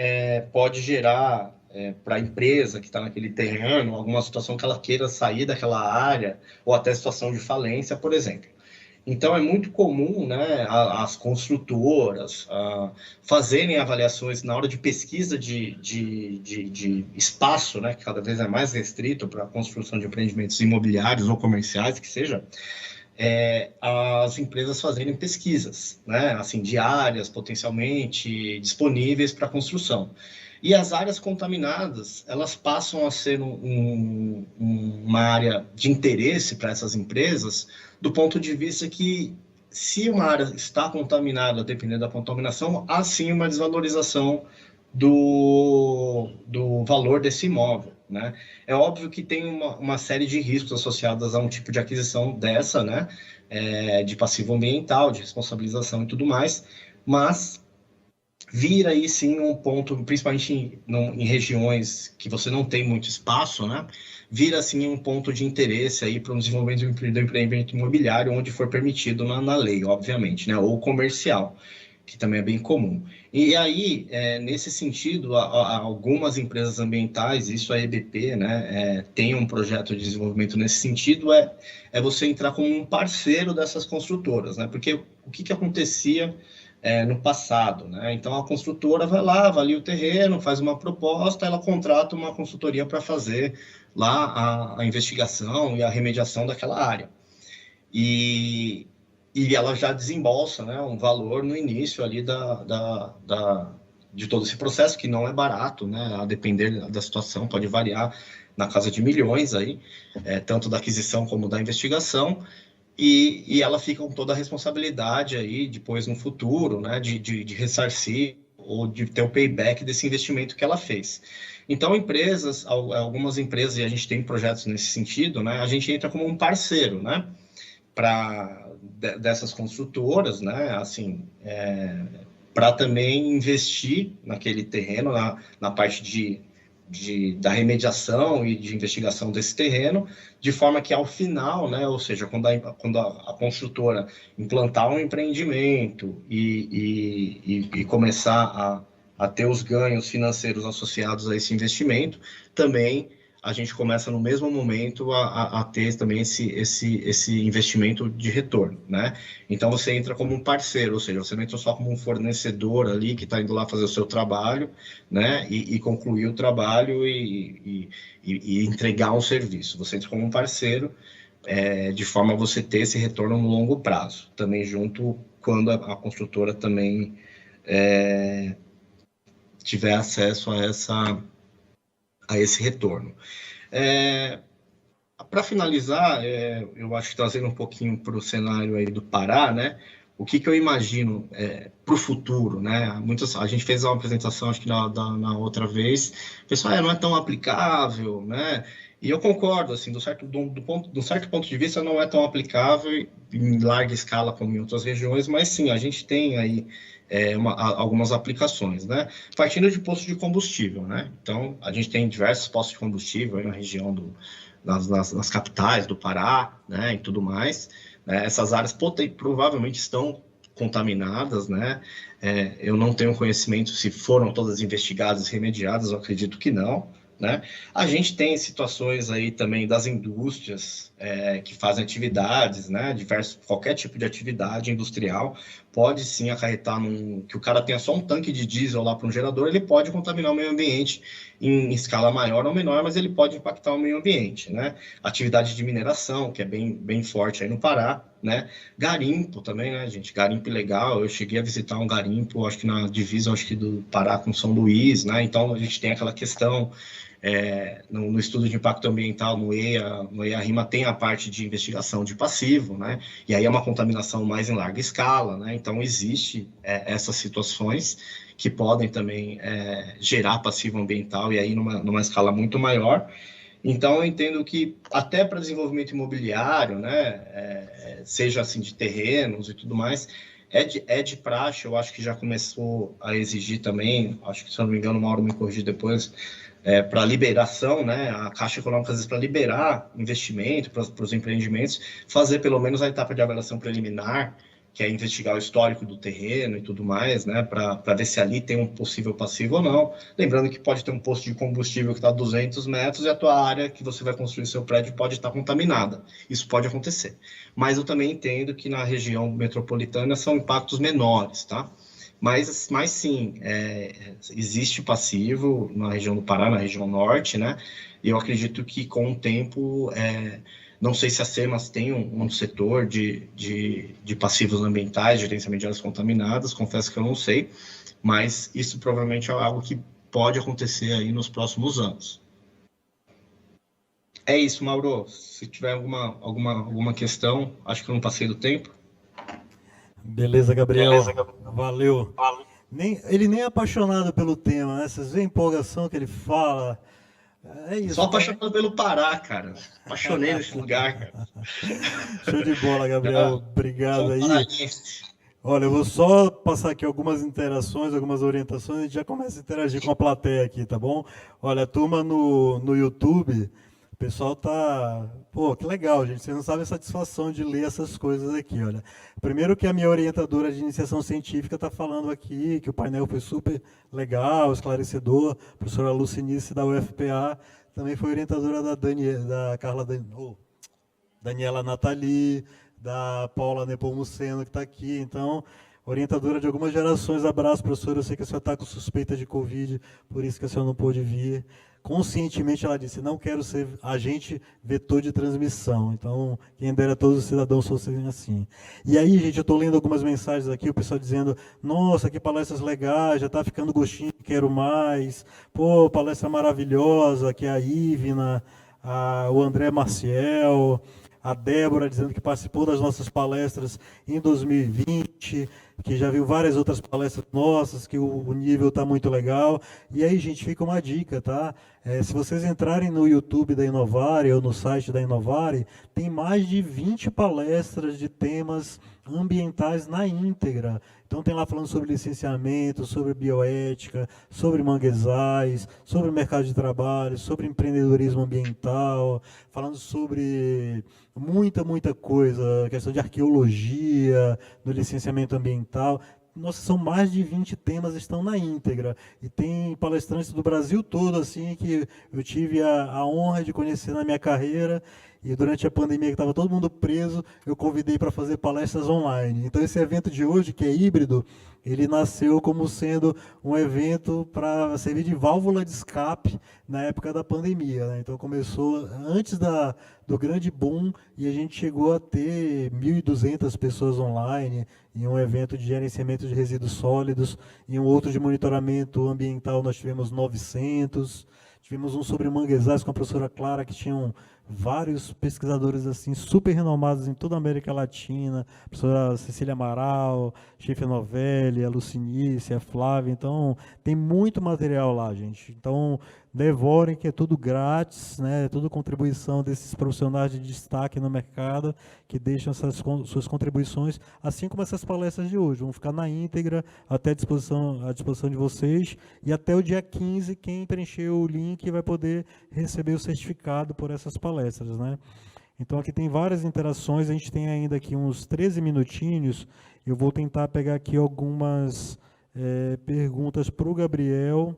pode gerar para a empresa que está naquele terreno alguma situação que ela queira sair daquela área, ou até situação de falência, por exemplo. Então, é muito comum, né, as construtoras fazerem avaliações na hora de pesquisa de espaço, né, que cada vez é mais restrito para a construção de empreendimentos imobiliários ou comerciais, que seja, as empresas fazerem pesquisas, né, assim, de áreas potencialmente disponíveis para construção. E as áreas contaminadas, elas passam a ser uma área de interesse para essas empresas, do ponto de vista que, se uma área está contaminada, dependendo da contaminação, há sim uma desvalorização do valor desse imóvel, né? É óbvio que tem uma série de riscos associados a um tipo de aquisição dessa, né? De passivo ambiental, de responsabilização e tudo mais, mas vira aí sim um ponto, principalmente em regiões que você não tem muito espaço, né? Vira assim um ponto de interesse aí para o desenvolvimento do empreendimento imobiliário, onde for permitido na lei, obviamente, né? Ou comercial, que também é bem comum. E aí, nesse sentido, algumas empresas ambientais, isso a EBP, né, tem um projeto de desenvolvimento nesse sentido, você entrar como um parceiro dessas construtoras, né? Porque o que acontecia no passado, né? Então a construtora vai lá, avalia o terreno, faz uma proposta, ela contrata uma consultoria para fazer lá a investigação e a remediação daquela área. E ela já desembolsa, né, um valor no início ali de todo esse processo, que não é barato, né? A depender da situação, pode variar na casa de milhões aí, tanto da aquisição como da investigação. E ela fica com toda a responsabilidade aí, depois no futuro, né, de ressarcir ou de ter o payback desse investimento que ela fez. Então, algumas empresas, e a gente tem projetos nesse sentido, né, a gente entra como um parceiro, né, dessas construtoras, né, assim, para também investir naquele terreno, na parte da remediação e de investigação desse terreno, de forma que ao final, né, ou seja, quando a construtora implantar um empreendimento e começar a ter os ganhos financeiros associados a esse investimento, também a gente começa no mesmo momento a ter também esse investimento de retorno, né? Então você entra como um parceiro, ou seja, você não entra só como um fornecedor ali que está indo lá fazer o seu trabalho, né? E concluir o trabalho e entregar um serviço. Você entra como um parceiro, de forma a você ter esse retorno no longo prazo, também junto quando a construtora também tiver acesso a esse retorno. Para finalizar, eu acho que trazendo um pouquinho para o cenário aí do Pará, né? O que eu imagino para o futuro, né? A gente fez uma apresentação, acho que na outra vez, o pessoal não é tão aplicável, né? E eu concordo, assim, do certo ponto de vista, não é tão aplicável em larga escala como em outras regiões, mas sim, a gente tem aí algumas aplicações, né? Partindo de postos de combustível, né? Então, a gente tem diversos postos de combustível aí na região nas capitais do Pará, né? E tudo mais. Essas áreas provavelmente estão contaminadas, né? Eu não tenho conhecimento se foram todas investigadas e remediadas, eu acredito que não, né? A gente tem situações aí também das indústrias que fazem atividades, né? Qualquer tipo de atividade industrial pode sim acarretar que o cara tenha só um tanque de diesel lá para um gerador, ele pode contaminar o meio ambiente em escala maior ou menor, mas ele pode impactar o meio ambiente, né? Atividade de mineração, que é bem forte aí no Pará, né? Garimpo também, né, gente? Garimpo ilegal, eu cheguei a visitar um garimpo, acho que na divisa, acho que do Pará com São Luís, né? Então a gente tem aquela questão no estudo de impacto ambiental, no EIA-RIMA, tem a parte de investigação de passivo, né? E aí é uma contaminação mais em larga escala, né? Então, existe essas situações que podem também gerar passivo ambiental e aí numa escala muito maior. Então, eu entendo que até para desenvolvimento imobiliário, né, seja assim de terrenos e tudo mais, é de praxe, eu acho que já começou a exigir também, acho que, se eu não me engano, o Mauro me corrigir depois, para liberação, né, a Caixa Econômica, às vezes, para liberar investimento para os empreendimentos, fazer pelo menos a etapa de avaliação preliminar, que é investigar o histórico do terreno e tudo mais, né, para ver se ali tem um possível passivo ou não. Lembrando que pode ter um posto de combustível que está a 200 metros e a tua área que você vai construir seu prédio pode estar contaminada. Isso pode acontecer. Mas eu também entendo que na região metropolitana são impactos menores, tá? Mas sim, existe passivo na região do Pará, na região norte, né? E eu acredito que com o tempo, não sei se a SEMAS tem um setor de passivos ambientais, de gerenciamento de áreas contaminadas, confesso que eu não sei, mas isso provavelmente é algo que pode acontecer aí nos próximos anos. É isso, Mauro. Se tiver alguma questão, acho que eu não passei do tempo. Beleza, Gabriel. Valeu. Ele nem é apaixonado pelo tema, né? Vocês veem a empolgação que ele fala. É isso. Só apaixonado pelo Pará, cara. Apaixonei nesse lugar, cara. Show de bola, Gabriel. Obrigado aí. Olha, eu vou só passar aqui algumas interações, algumas orientações, a gente já começa a interagir com a plateia aqui, tá bom? Olha, a turma no YouTube, o pessoal tá... Pô, que legal, gente, vocês não sabem a satisfação de ler essas coisas aqui, olha. Primeiro que a minha orientadora de iniciação científica está falando aqui, que o painel foi super legal, esclarecedor, a professora Lucinice da UFPA, também foi orientadora da Daniela Nathalie, da Paula Nepomuceno, que está aqui, então, orientadora de algumas gerações. Abraço, professora, eu sei que a senhora está com suspeita de Covid, por isso que a senhora não pôde vir. Conscientemente, ela disse, não quero ser agente vetor de transmissão, então, quem dera todos os cidadãos fossem assim. E aí, gente, eu estou lendo algumas mensagens aqui, o pessoal dizendo, nossa, que palestras legais, já está ficando gostinho, quero mais, pô, palestra maravilhosa, que é a Ivna, o André Maciel, a Débora dizendo que participou das nossas palestras em 2020, que já viu várias outras palestras nossas, que o nível está muito legal. E aí, gente, fica uma dica, tá? Se vocês entrarem no YouTube da Inovare ou no site da Inovare, tem mais de 20 palestras de temas ambientais na íntegra. Então tem lá falando sobre licenciamento, sobre bioética, sobre manguezais, sobre mercado de trabalho, sobre empreendedorismo ambiental, falando sobre muita coisa, questão de arqueologia, do licenciamento ambiental. Nossa, são mais de 20 temas, estão na íntegra. E tem palestrantes do Brasil todo, assim, que eu tive a honra de conhecer na minha carreira. E durante a pandemia, que estava todo mundo preso, eu convidei para fazer palestras online. Então, esse evento de hoje, que é híbrido, ele nasceu como sendo um evento para servir de válvula de escape na época da pandemia, né? Então, começou antes do grande boom e a gente chegou a ter 1.200 pessoas online em um evento de gerenciamento de resíduos sólidos, em um outro de monitoramento ambiental nós tivemos 900, tivemos um sobre manguezais com a professora Clara, que tinham vários pesquisadores assim super renomados em toda a América Latina, a professora Cecília Amaral, Chefe Novelli, a Lucinice, a Flávia, então tem muito material lá, gente. Então, devorem, que é tudo grátis, né? É tudo contribuição desses profissionais de destaque no mercado, que deixam essas suas contribuições, assim como essas palestras de hoje. Vão ficar na íntegra, até à disposição de vocês, e até o dia 15, quem preencher o link vai poder receber o certificado por essas palestras, né? Então aqui tem várias interações, a gente tem ainda aqui uns 13 minutinhos, eu vou tentar pegar aqui algumas perguntas para o Gabriel.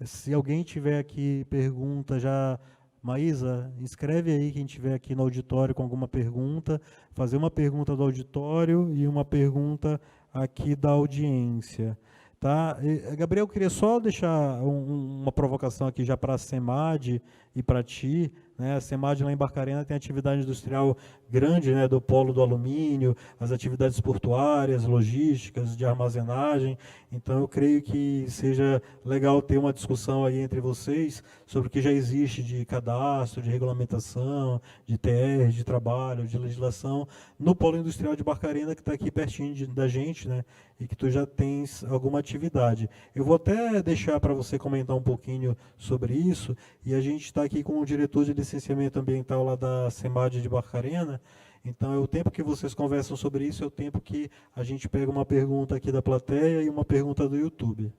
Se alguém tiver aqui pergunta já, Maísa, escreve aí quem tiver aqui no auditório com alguma pergunta, fazer uma pergunta do auditório e uma pergunta aqui da audiência. Tá? Gabriel, eu queria só deixar uma provocação aqui já para a SEMAD e para ti, né? A SEMAD lá em Barcarena tem atividade industrial grande, né, do polo do alumínio, as atividades portuárias, logísticas, de armazenagem. Então, eu creio que seja legal ter uma discussão aí entre vocês sobre o que já existe de cadastro, de regulamentação, de TR, de trabalho, de legislação, no polo industrial de Barcarena, que está aqui pertinho da gente, né, e que tu já tens alguma atividade. Eu vou até deixar para você comentar um pouquinho sobre isso, e a gente está aqui com o diretor de licenciamento ambiental lá da SEMAD de Barcarena. Então, é o tempo que vocês conversam sobre isso, é o tempo que a gente pega uma pergunta aqui da plateia e uma pergunta do YouTube.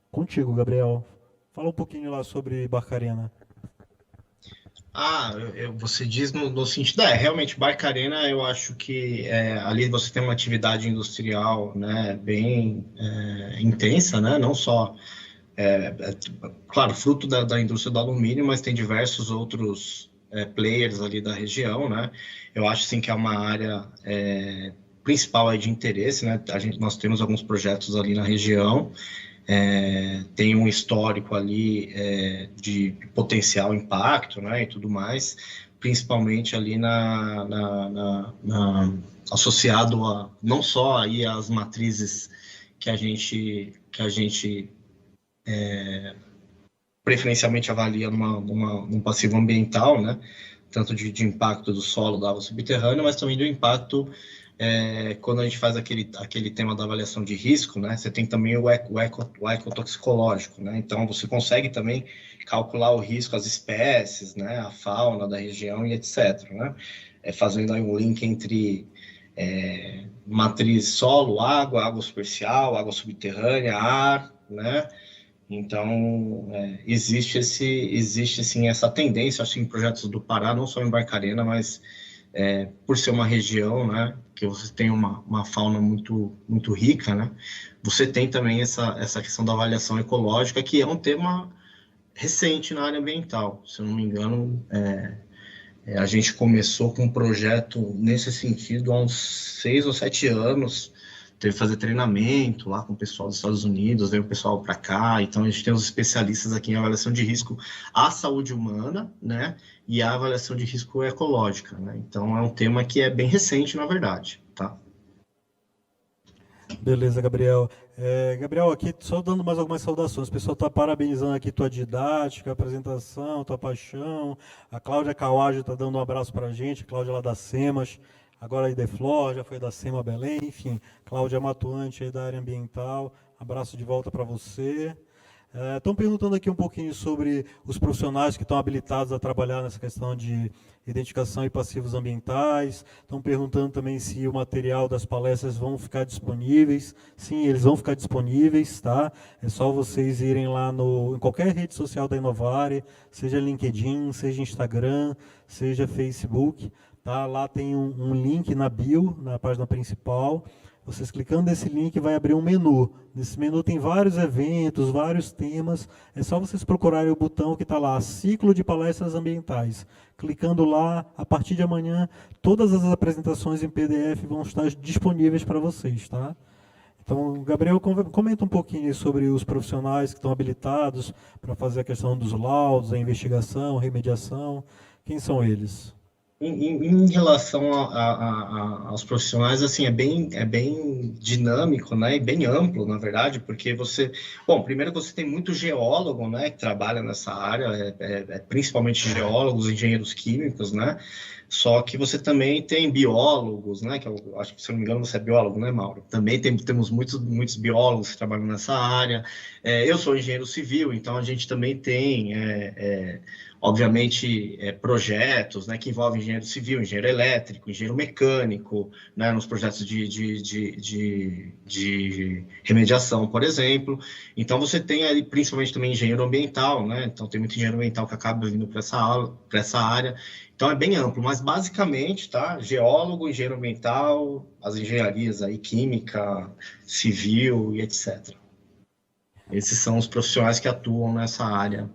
Contigo, Gabriel. Fala um pouquinho lá sobre Barcarena. Você diz no sentido, realmente, Barcarena, eu acho que ali você tem uma atividade industrial, né, bem intensa, né, não só, claro, fruto da indústria do alumínio, mas tem diversos outros players ali da região, né, eu acho, sim, que é uma área principal aí de interesse, né, nós temos alguns projetos ali na região, tem um histórico ali de potencial impacto, né, e tudo mais, principalmente ali associado a não só aí as matrizes que a gente preferencialmente avalia num passivo ambiental, né, tanto de impacto do solo, da água subterrânea, mas também do impacto quando a gente faz aquele tema da avaliação de risco, né, você tem também o ecotoxicológico, né, então você consegue também calcular o risco às espécies, né, a fauna da região e etc, né, fazendo aí um link entre matriz solo, água superficial, água subterrânea, ar, né, então existe sim essa tendência, acho que em projetos do Pará, não só em Barcarena, mas por ser uma região, né, que você tem uma fauna muito rica, né, você tem também essa questão da avaliação ecológica, que é um tema recente na área ambiental. Se eu não me engano, a gente começou com um projeto nesse sentido há uns 6 ou 7 anos, teve que fazer treinamento lá com o pessoal dos Estados Unidos, veio o pessoal para cá, então a gente tem os especialistas aqui em avaliação de risco à saúde humana, né, e a avaliação de risco ecológica, né, então é um tema que é bem recente, na verdade, tá? Beleza, Gabriel. Gabriel, aqui só dando mais algumas saudações. O pessoal está parabenizando aqui tua didática, apresentação, tua paixão. A Cláudia Cawajo está dando um abraço para a gente, Cláudia lá da SEMAS, agora aí da Flor, já foi da SEMA Belém, enfim. Cláudia Matuante aí da área ambiental, abraço de volta para você. Estão perguntando aqui um pouquinho sobre os profissionais que estão habilitados a trabalhar nessa questão de identificação e passivos ambientais. Estão perguntando também se o material das palestras vão ficar disponíveis. Sim, eles vão ficar disponíveis, tá? É só vocês irem lá em qualquer rede social da Inovare, seja LinkedIn, seja Instagram, seja Facebook, tá? Lá tem um link na bio, na página principal. Vocês clicando nesse link vai abrir um menu. Nesse menu tem vários eventos, vários temas. É só vocês procurarem o botão que está lá, Ciclo de Palestras Ambientais. Clicando lá, a partir de amanhã, todas as apresentações em PDF vão estar disponíveis para vocês, tá? Então, Gabriel, comenta um pouquinho sobre os profissionais que estão habilitados para fazer a questão dos laudos, a investigação, a remediação. Quem são eles? Em relação aos profissionais, assim, é bem dinâmico, né, e bem amplo, na verdade, porque bom, primeiro você tem muito geólogo, né, que trabalha nessa área, principalmente geólogos, engenheiros químicos, né, só que você também tem biólogos, né, que eu acho que, se eu não me engano, você é biólogo, né, Mauro? Também temos muitos biólogos que trabalham nessa área. Eu sou engenheiro civil, então a gente também tem obviamente, projetos, né, que envolvem engenheiro civil, engenheiro elétrico, engenheiro mecânico, né, nos projetos de remediação, por exemplo. Então, você tem ali, principalmente também engenheiro ambiental, né, então tem muito engenheiro ambiental que acaba vindo para essa área. Então, é bem amplo, mas basicamente, tá, geólogo, engenheiro ambiental, as engenharias aí, química, civil e etc. Esses são os profissionais que atuam nessa área.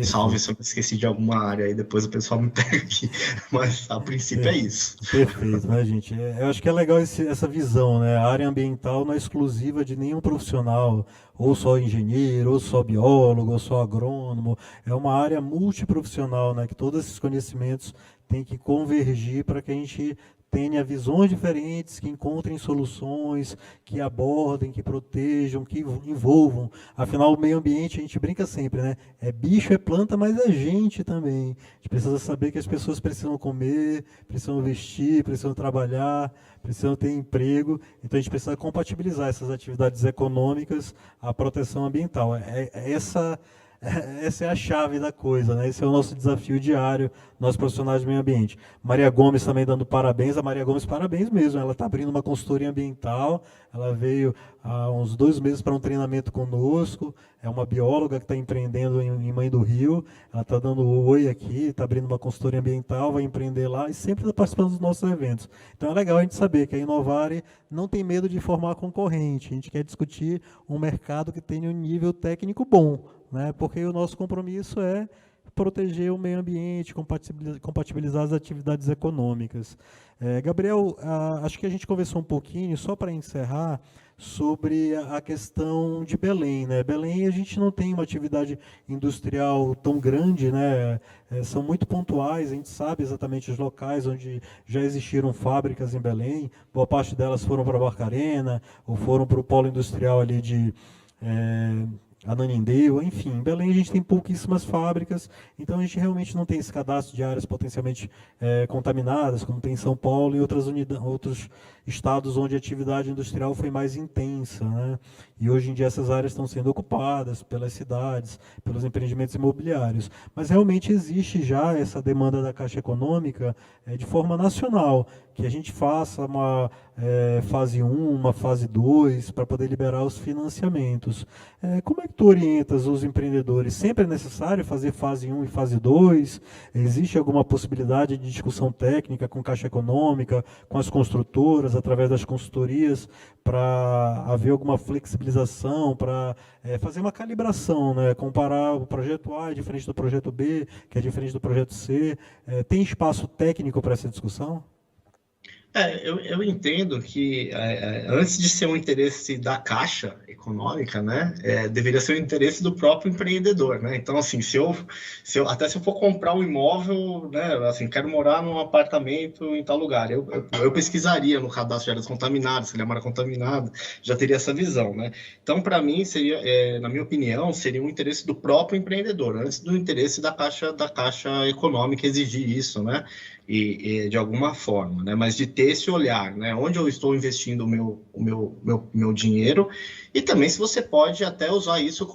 Salve se eu esqueci de alguma área aí, depois o pessoal me pega aqui. Mas a princípio é isso. Perfeito, né, gente? Eu acho que é legal essa visão, né? A área ambiental não é exclusiva de nenhum profissional, ou só engenheiro, ou só biólogo, ou só agrônomo. É uma área multiprofissional, né? Que todos esses conhecimentos têm que convergir para que a gente tenha visões diferentes, que encontrem soluções, que abordem, que protejam, que envolvam. Afinal, o meio ambiente, a gente brinca sempre, né? É bicho, é planta, mas é gente também. A gente precisa saber que as pessoas precisam comer, precisam vestir, precisam trabalhar, precisam ter emprego. Então, a gente precisa compatibilizar essas atividades econômicas à proteção ambiental. Essa é a chave da coisa, né? Esse é o nosso desafio diário, nós profissionais do meio ambiente. Maria Gomes também dando parabéns. A Maria Gomes, parabéns mesmo. Ela está abrindo uma consultoria ambiental. Ela veio há uns 2 meses para um treinamento conosco. É uma bióloga que está empreendendo em Mãe do Rio. Ela está dando oi aqui, está abrindo uma consultoria ambiental, vai empreender lá e sempre está participando dos nossos eventos. Então é legal a gente saber que a Inovare não tem medo de formar concorrente. A gente quer discutir um mercado que tenha um nível técnico bom, né? Porque o nosso compromisso é proteger o meio ambiente, compatibilizar as atividades econômicas. Gabriel, acho que a gente conversou um pouquinho, só para encerrar, sobre a questão de Belém, né? Belém, a gente não tem uma atividade industrial tão grande, né? São muito pontuais, a gente sabe exatamente os locais onde já existiram fábricas em Belém, boa parte delas foram para Barcarena, ou foram para o polo industrial ali de Ananindeua, enfim, em Belém a gente tem pouquíssimas fábricas, então a gente realmente não tem esse cadastro de áreas potencialmente contaminadas, como tem em São Paulo e outros estados onde a atividade industrial foi mais intensa, né? E hoje em dia essas áreas estão sendo ocupadas pelas cidades, pelos empreendimentos imobiliários. Mas realmente existe já essa demanda da Caixa Econômica de forma nacional, que a gente faça uma fase 1, uma fase 2, para poder liberar os financiamentos. Como é que tu orientas os empreendedores? Sempre é necessário fazer fase 1 e fase 2? Existe alguma possibilidade de discussão técnica com Caixa Econômica, com as construtoras, através das consultorias, para haver alguma flexibilização, para fazer uma calibração, né? Comparar o projeto A é diferente do projeto B, que é diferente do projeto C. Tem espaço técnico para essa discussão? Eu entendo que antes de ser um interesse da Caixa Econômica, né, deveria ser um interesse do próprio empreendedor, né? Então, assim, até se eu for comprar um imóvel, né, assim, quero morar num apartamento em tal lugar, eu pesquisaria no cadastro de áreas contaminadas, se ele é uma área contaminada, já teria essa visão, né? Então, para mim, seria, na minha opinião, seria um interesse do próprio empreendedor, antes do interesse da Caixa Econômica exigir isso, né? de alguma forma, né? Mas de ter esse olhar, né? Onde eu estou investindo o meu dinheiro, e também se você pode até usar isso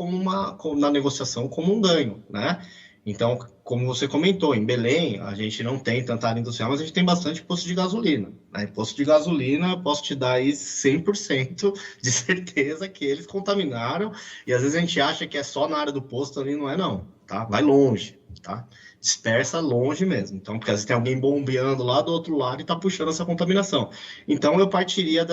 na negociação como um ganho, né? Então, como você comentou, em Belém a gente não tem tanta área industrial, mas a gente tem bastante posto de gasolina, né? Posto de gasolina, posso te dar aí 100% de certeza que eles contaminaram, e às vezes a gente acha que é só na área do posto ali, não é não, tá? Vai longe, tá? Dispersa longe mesmo. Então, porque às vezes tem alguém bombeando lá do outro lado e está puxando essa contaminação. Então, eu partiria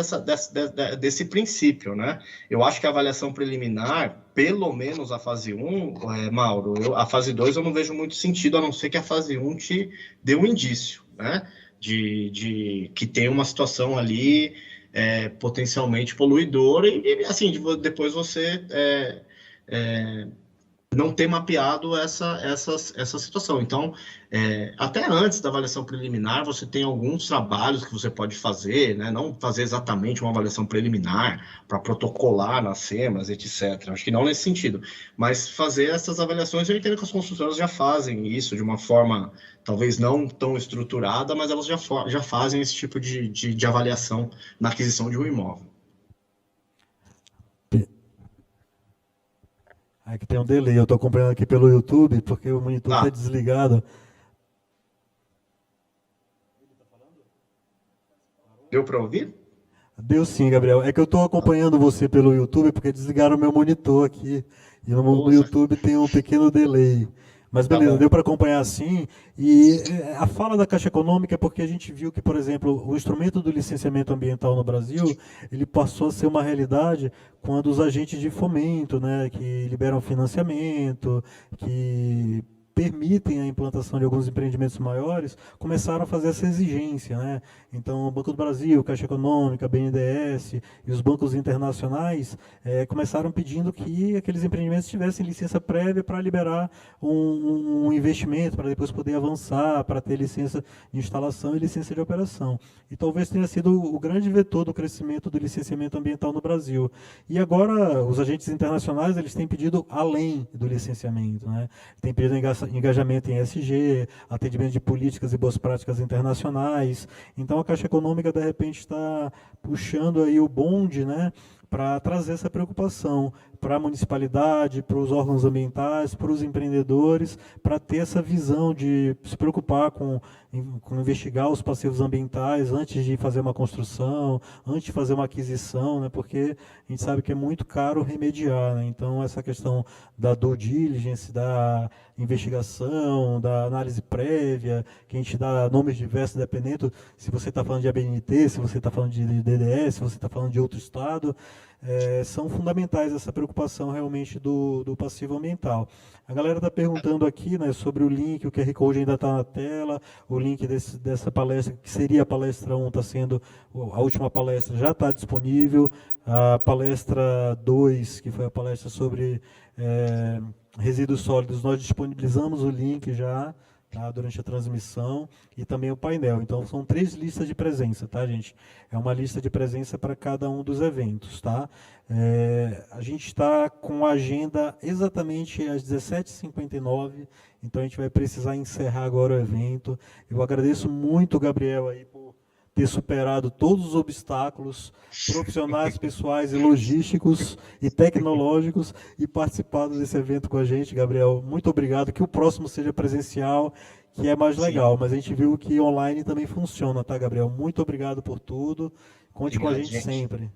desse princípio, né? Eu acho que a avaliação preliminar, pelo menos a fase 1, Mauro, a fase 2 eu não vejo muito sentido, a não ser que a fase 1 te dê um indício, né? De que tem uma situação ali potencialmente poluidora e assim, depois você não ter mapeado essa situação. Então, até antes da avaliação preliminar, você tem alguns trabalhos que você pode fazer, né? Não fazer exatamente uma avaliação preliminar para protocolar nas SEMAS, etc. Acho que não nesse sentido, mas fazer essas avaliações, eu entendo que as construtoras já fazem isso de uma forma talvez não tão estruturada, mas elas já fazem esse tipo de avaliação na aquisição de um imóvel. Aqui tem um delay, eu estou acompanhando aqui pelo YouTube, porque o monitor está Ah, desligado. deu para ouvir? Deu sim, Gabriel. É que eu estou acompanhando você pelo YouTube, porque desligaram o meu monitor aqui. E no Ouça, YouTube tem um pequeno delay. Mas tá beleza, bom. deu para acompanhar sim. E a fala da Caixa Econômica é porque a gente viu que, por exemplo, o instrumento do licenciamento ambiental no Brasil, ele passou a ser uma realidade quando os agentes de fomento, né, que liberam financiamento, que permitem a implantação de alguns empreendimentos maiores, começaram a fazer essa exigência, né? Então, o Banco do Brasil, Caixa Econômica, BNDES e os bancos internacionais começaram pedindo que aqueles empreendimentos tivessem licença prévia para liberar um investimento, para depois poder avançar, para ter licença de instalação e licença de operação. E talvez tenha sido o grande vetor do crescimento do licenciamento ambiental no Brasil. E agora, os agentes internacionais eles têm pedido além do licenciamento, né? Têm pedido engajamento em ESG, atendimento de políticas e boas práticas internacionais. Então, a Caixa Econômica, de repente, está puxando aí o bonde, né, para trazer essa preocupação para a municipalidade, para os órgãos ambientais, para os empreendedores, para ter essa visão de se preocupar com investigar os passivos ambientais antes de fazer uma construção, antes de fazer uma aquisição, né, porque a gente sabe que é muito caro remediar, né? Então, essa questão da due diligence, da investigação, da análise prévia, que a gente dá nomes diversos dependendo se você está falando de ABNT, se você está falando de DDS, se você está falando de outro estado, são fundamentais essa preocupação realmente do passivo ambiental. A galera está perguntando aqui, né, sobre o link, o QR Code ainda está na tela, o link dessa palestra, que seria a palestra 1, está sendo, a última palestra já está disponível, a palestra 2, que foi a palestra sobre resíduos sólidos, nós disponibilizamos o link já, tá, durante a transmissão, e também o painel. Então, são 3 listas de presença, tá, gente? É uma lista de presença para cada um dos eventos, tá? A gente está com a agenda exatamente às 17h59, então a gente vai precisar encerrar agora o evento. Eu agradeço muito, Gabriel, aí, por ter superado todos os obstáculos profissionais, pessoais e logísticos e tecnológicos e participado desse evento com a gente, Gabriel. Muito obrigado. Que o próximo seja presencial, que é mais legal, Sim. mas a gente viu que online também funciona, tá, Gabriel? Muito obrigado por tudo. Conte com a Obrigado, gente gente. sempre.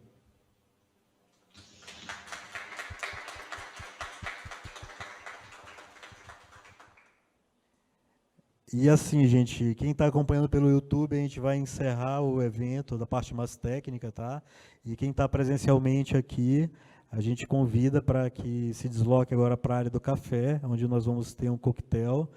E assim, gente, quem está acompanhando pelo YouTube, a gente vai encerrar o evento da parte mais técnica, tá? E quem está presencialmente aqui, a gente convida para que se desloque agora para a área do café, onde nós vamos ter um coquetel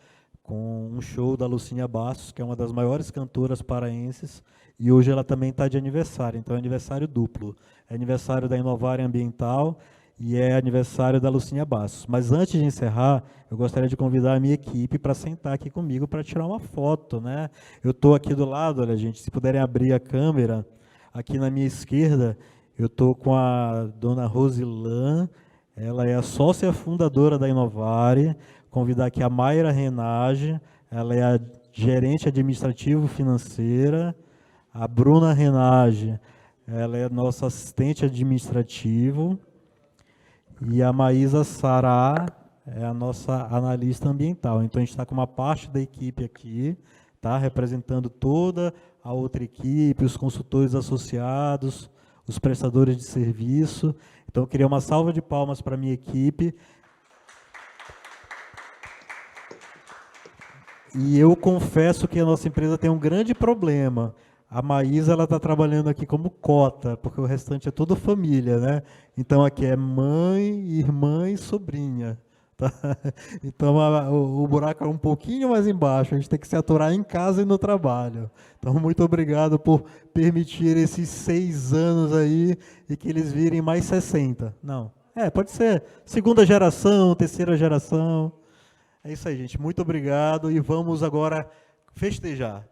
com um show da Lucinha Bastos, que é uma das maiores cantoras paraenses, e hoje ela também está de aniversário, então é aniversário duplo. É aniversário da Inovar Ambiental e é aniversário da Lucinha Bastos. Mas antes de encerrar, eu gostaria de convidar a minha equipe para sentar aqui comigo para tirar uma foto, né? Eu estou aqui do lado, olha, gente, se puderem abrir a câmera, aqui na minha esquerda, eu estou com a dona Rosilan, ela é a sócia fundadora da Inovare. Convidar aqui a Mayra Renage, ela é a gerente administrativo financeira. A Bruna Renage, ela é nossa assistente administrativo. E a Maísa Sará é a nossa analista ambiental. Então, a gente está com uma parte da equipe aqui, tá? Representando toda a outra equipe, os consultores associados, os prestadores de serviço. Então, eu queria uma salva de palmas para a minha equipe. E eu confesso que a nossa empresa tem um grande problema. A Maísa está trabalhando aqui como cota, porque o restante é toda família, né? Então aqui é mãe, irmã e sobrinha. Tá? Então o buraco é um pouquinho mais embaixo, a gente tem que se aturar em casa e no trabalho. Então muito obrigado por permitir esses 6 anos aí e que eles virem mais 60. Não, pode ser segunda geração, terceira geração. É isso aí, gente. Muito obrigado e vamos agora festejar.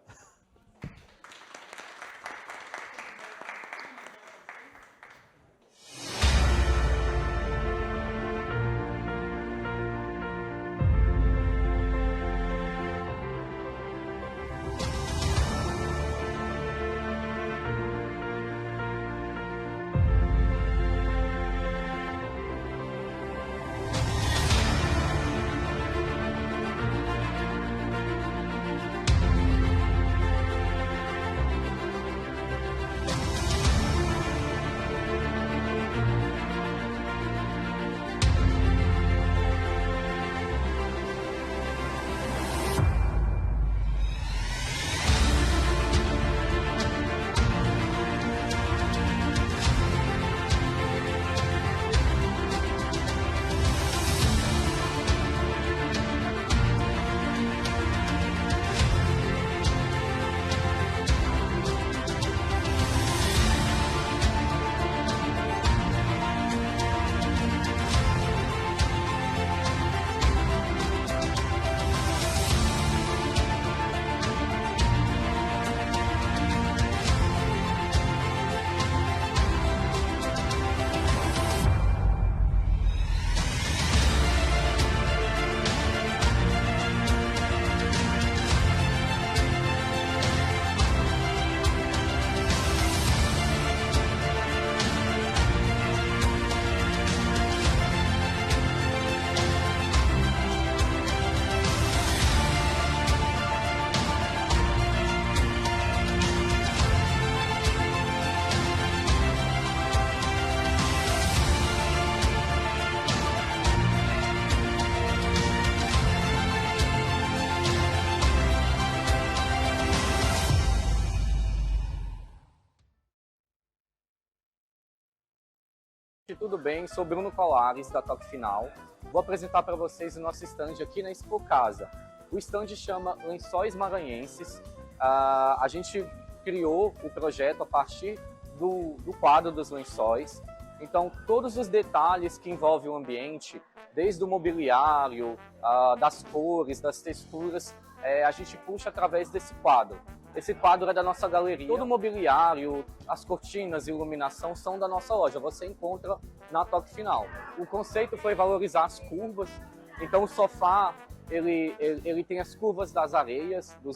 Tudo bem? Sou Bruno Colares, da Toque Final. Vou apresentar para vocês o nosso stand aqui na Expo Casa. O stand chama Lençóis Maranhenses. A gente criou o projeto a partir do quadro dos lençóis. Então, todos os detalhes que envolvem o ambiente, desde o mobiliário, das cores, das texturas, a gente puxa através desse quadro. Esse quadro é da nossa galeria. Todo o mobiliário, as cortinas e iluminação são da nossa loja. Você encontra na Toque Final. O conceito foi valorizar as curvas. Então o sofá, ele tem as curvas das areias, dos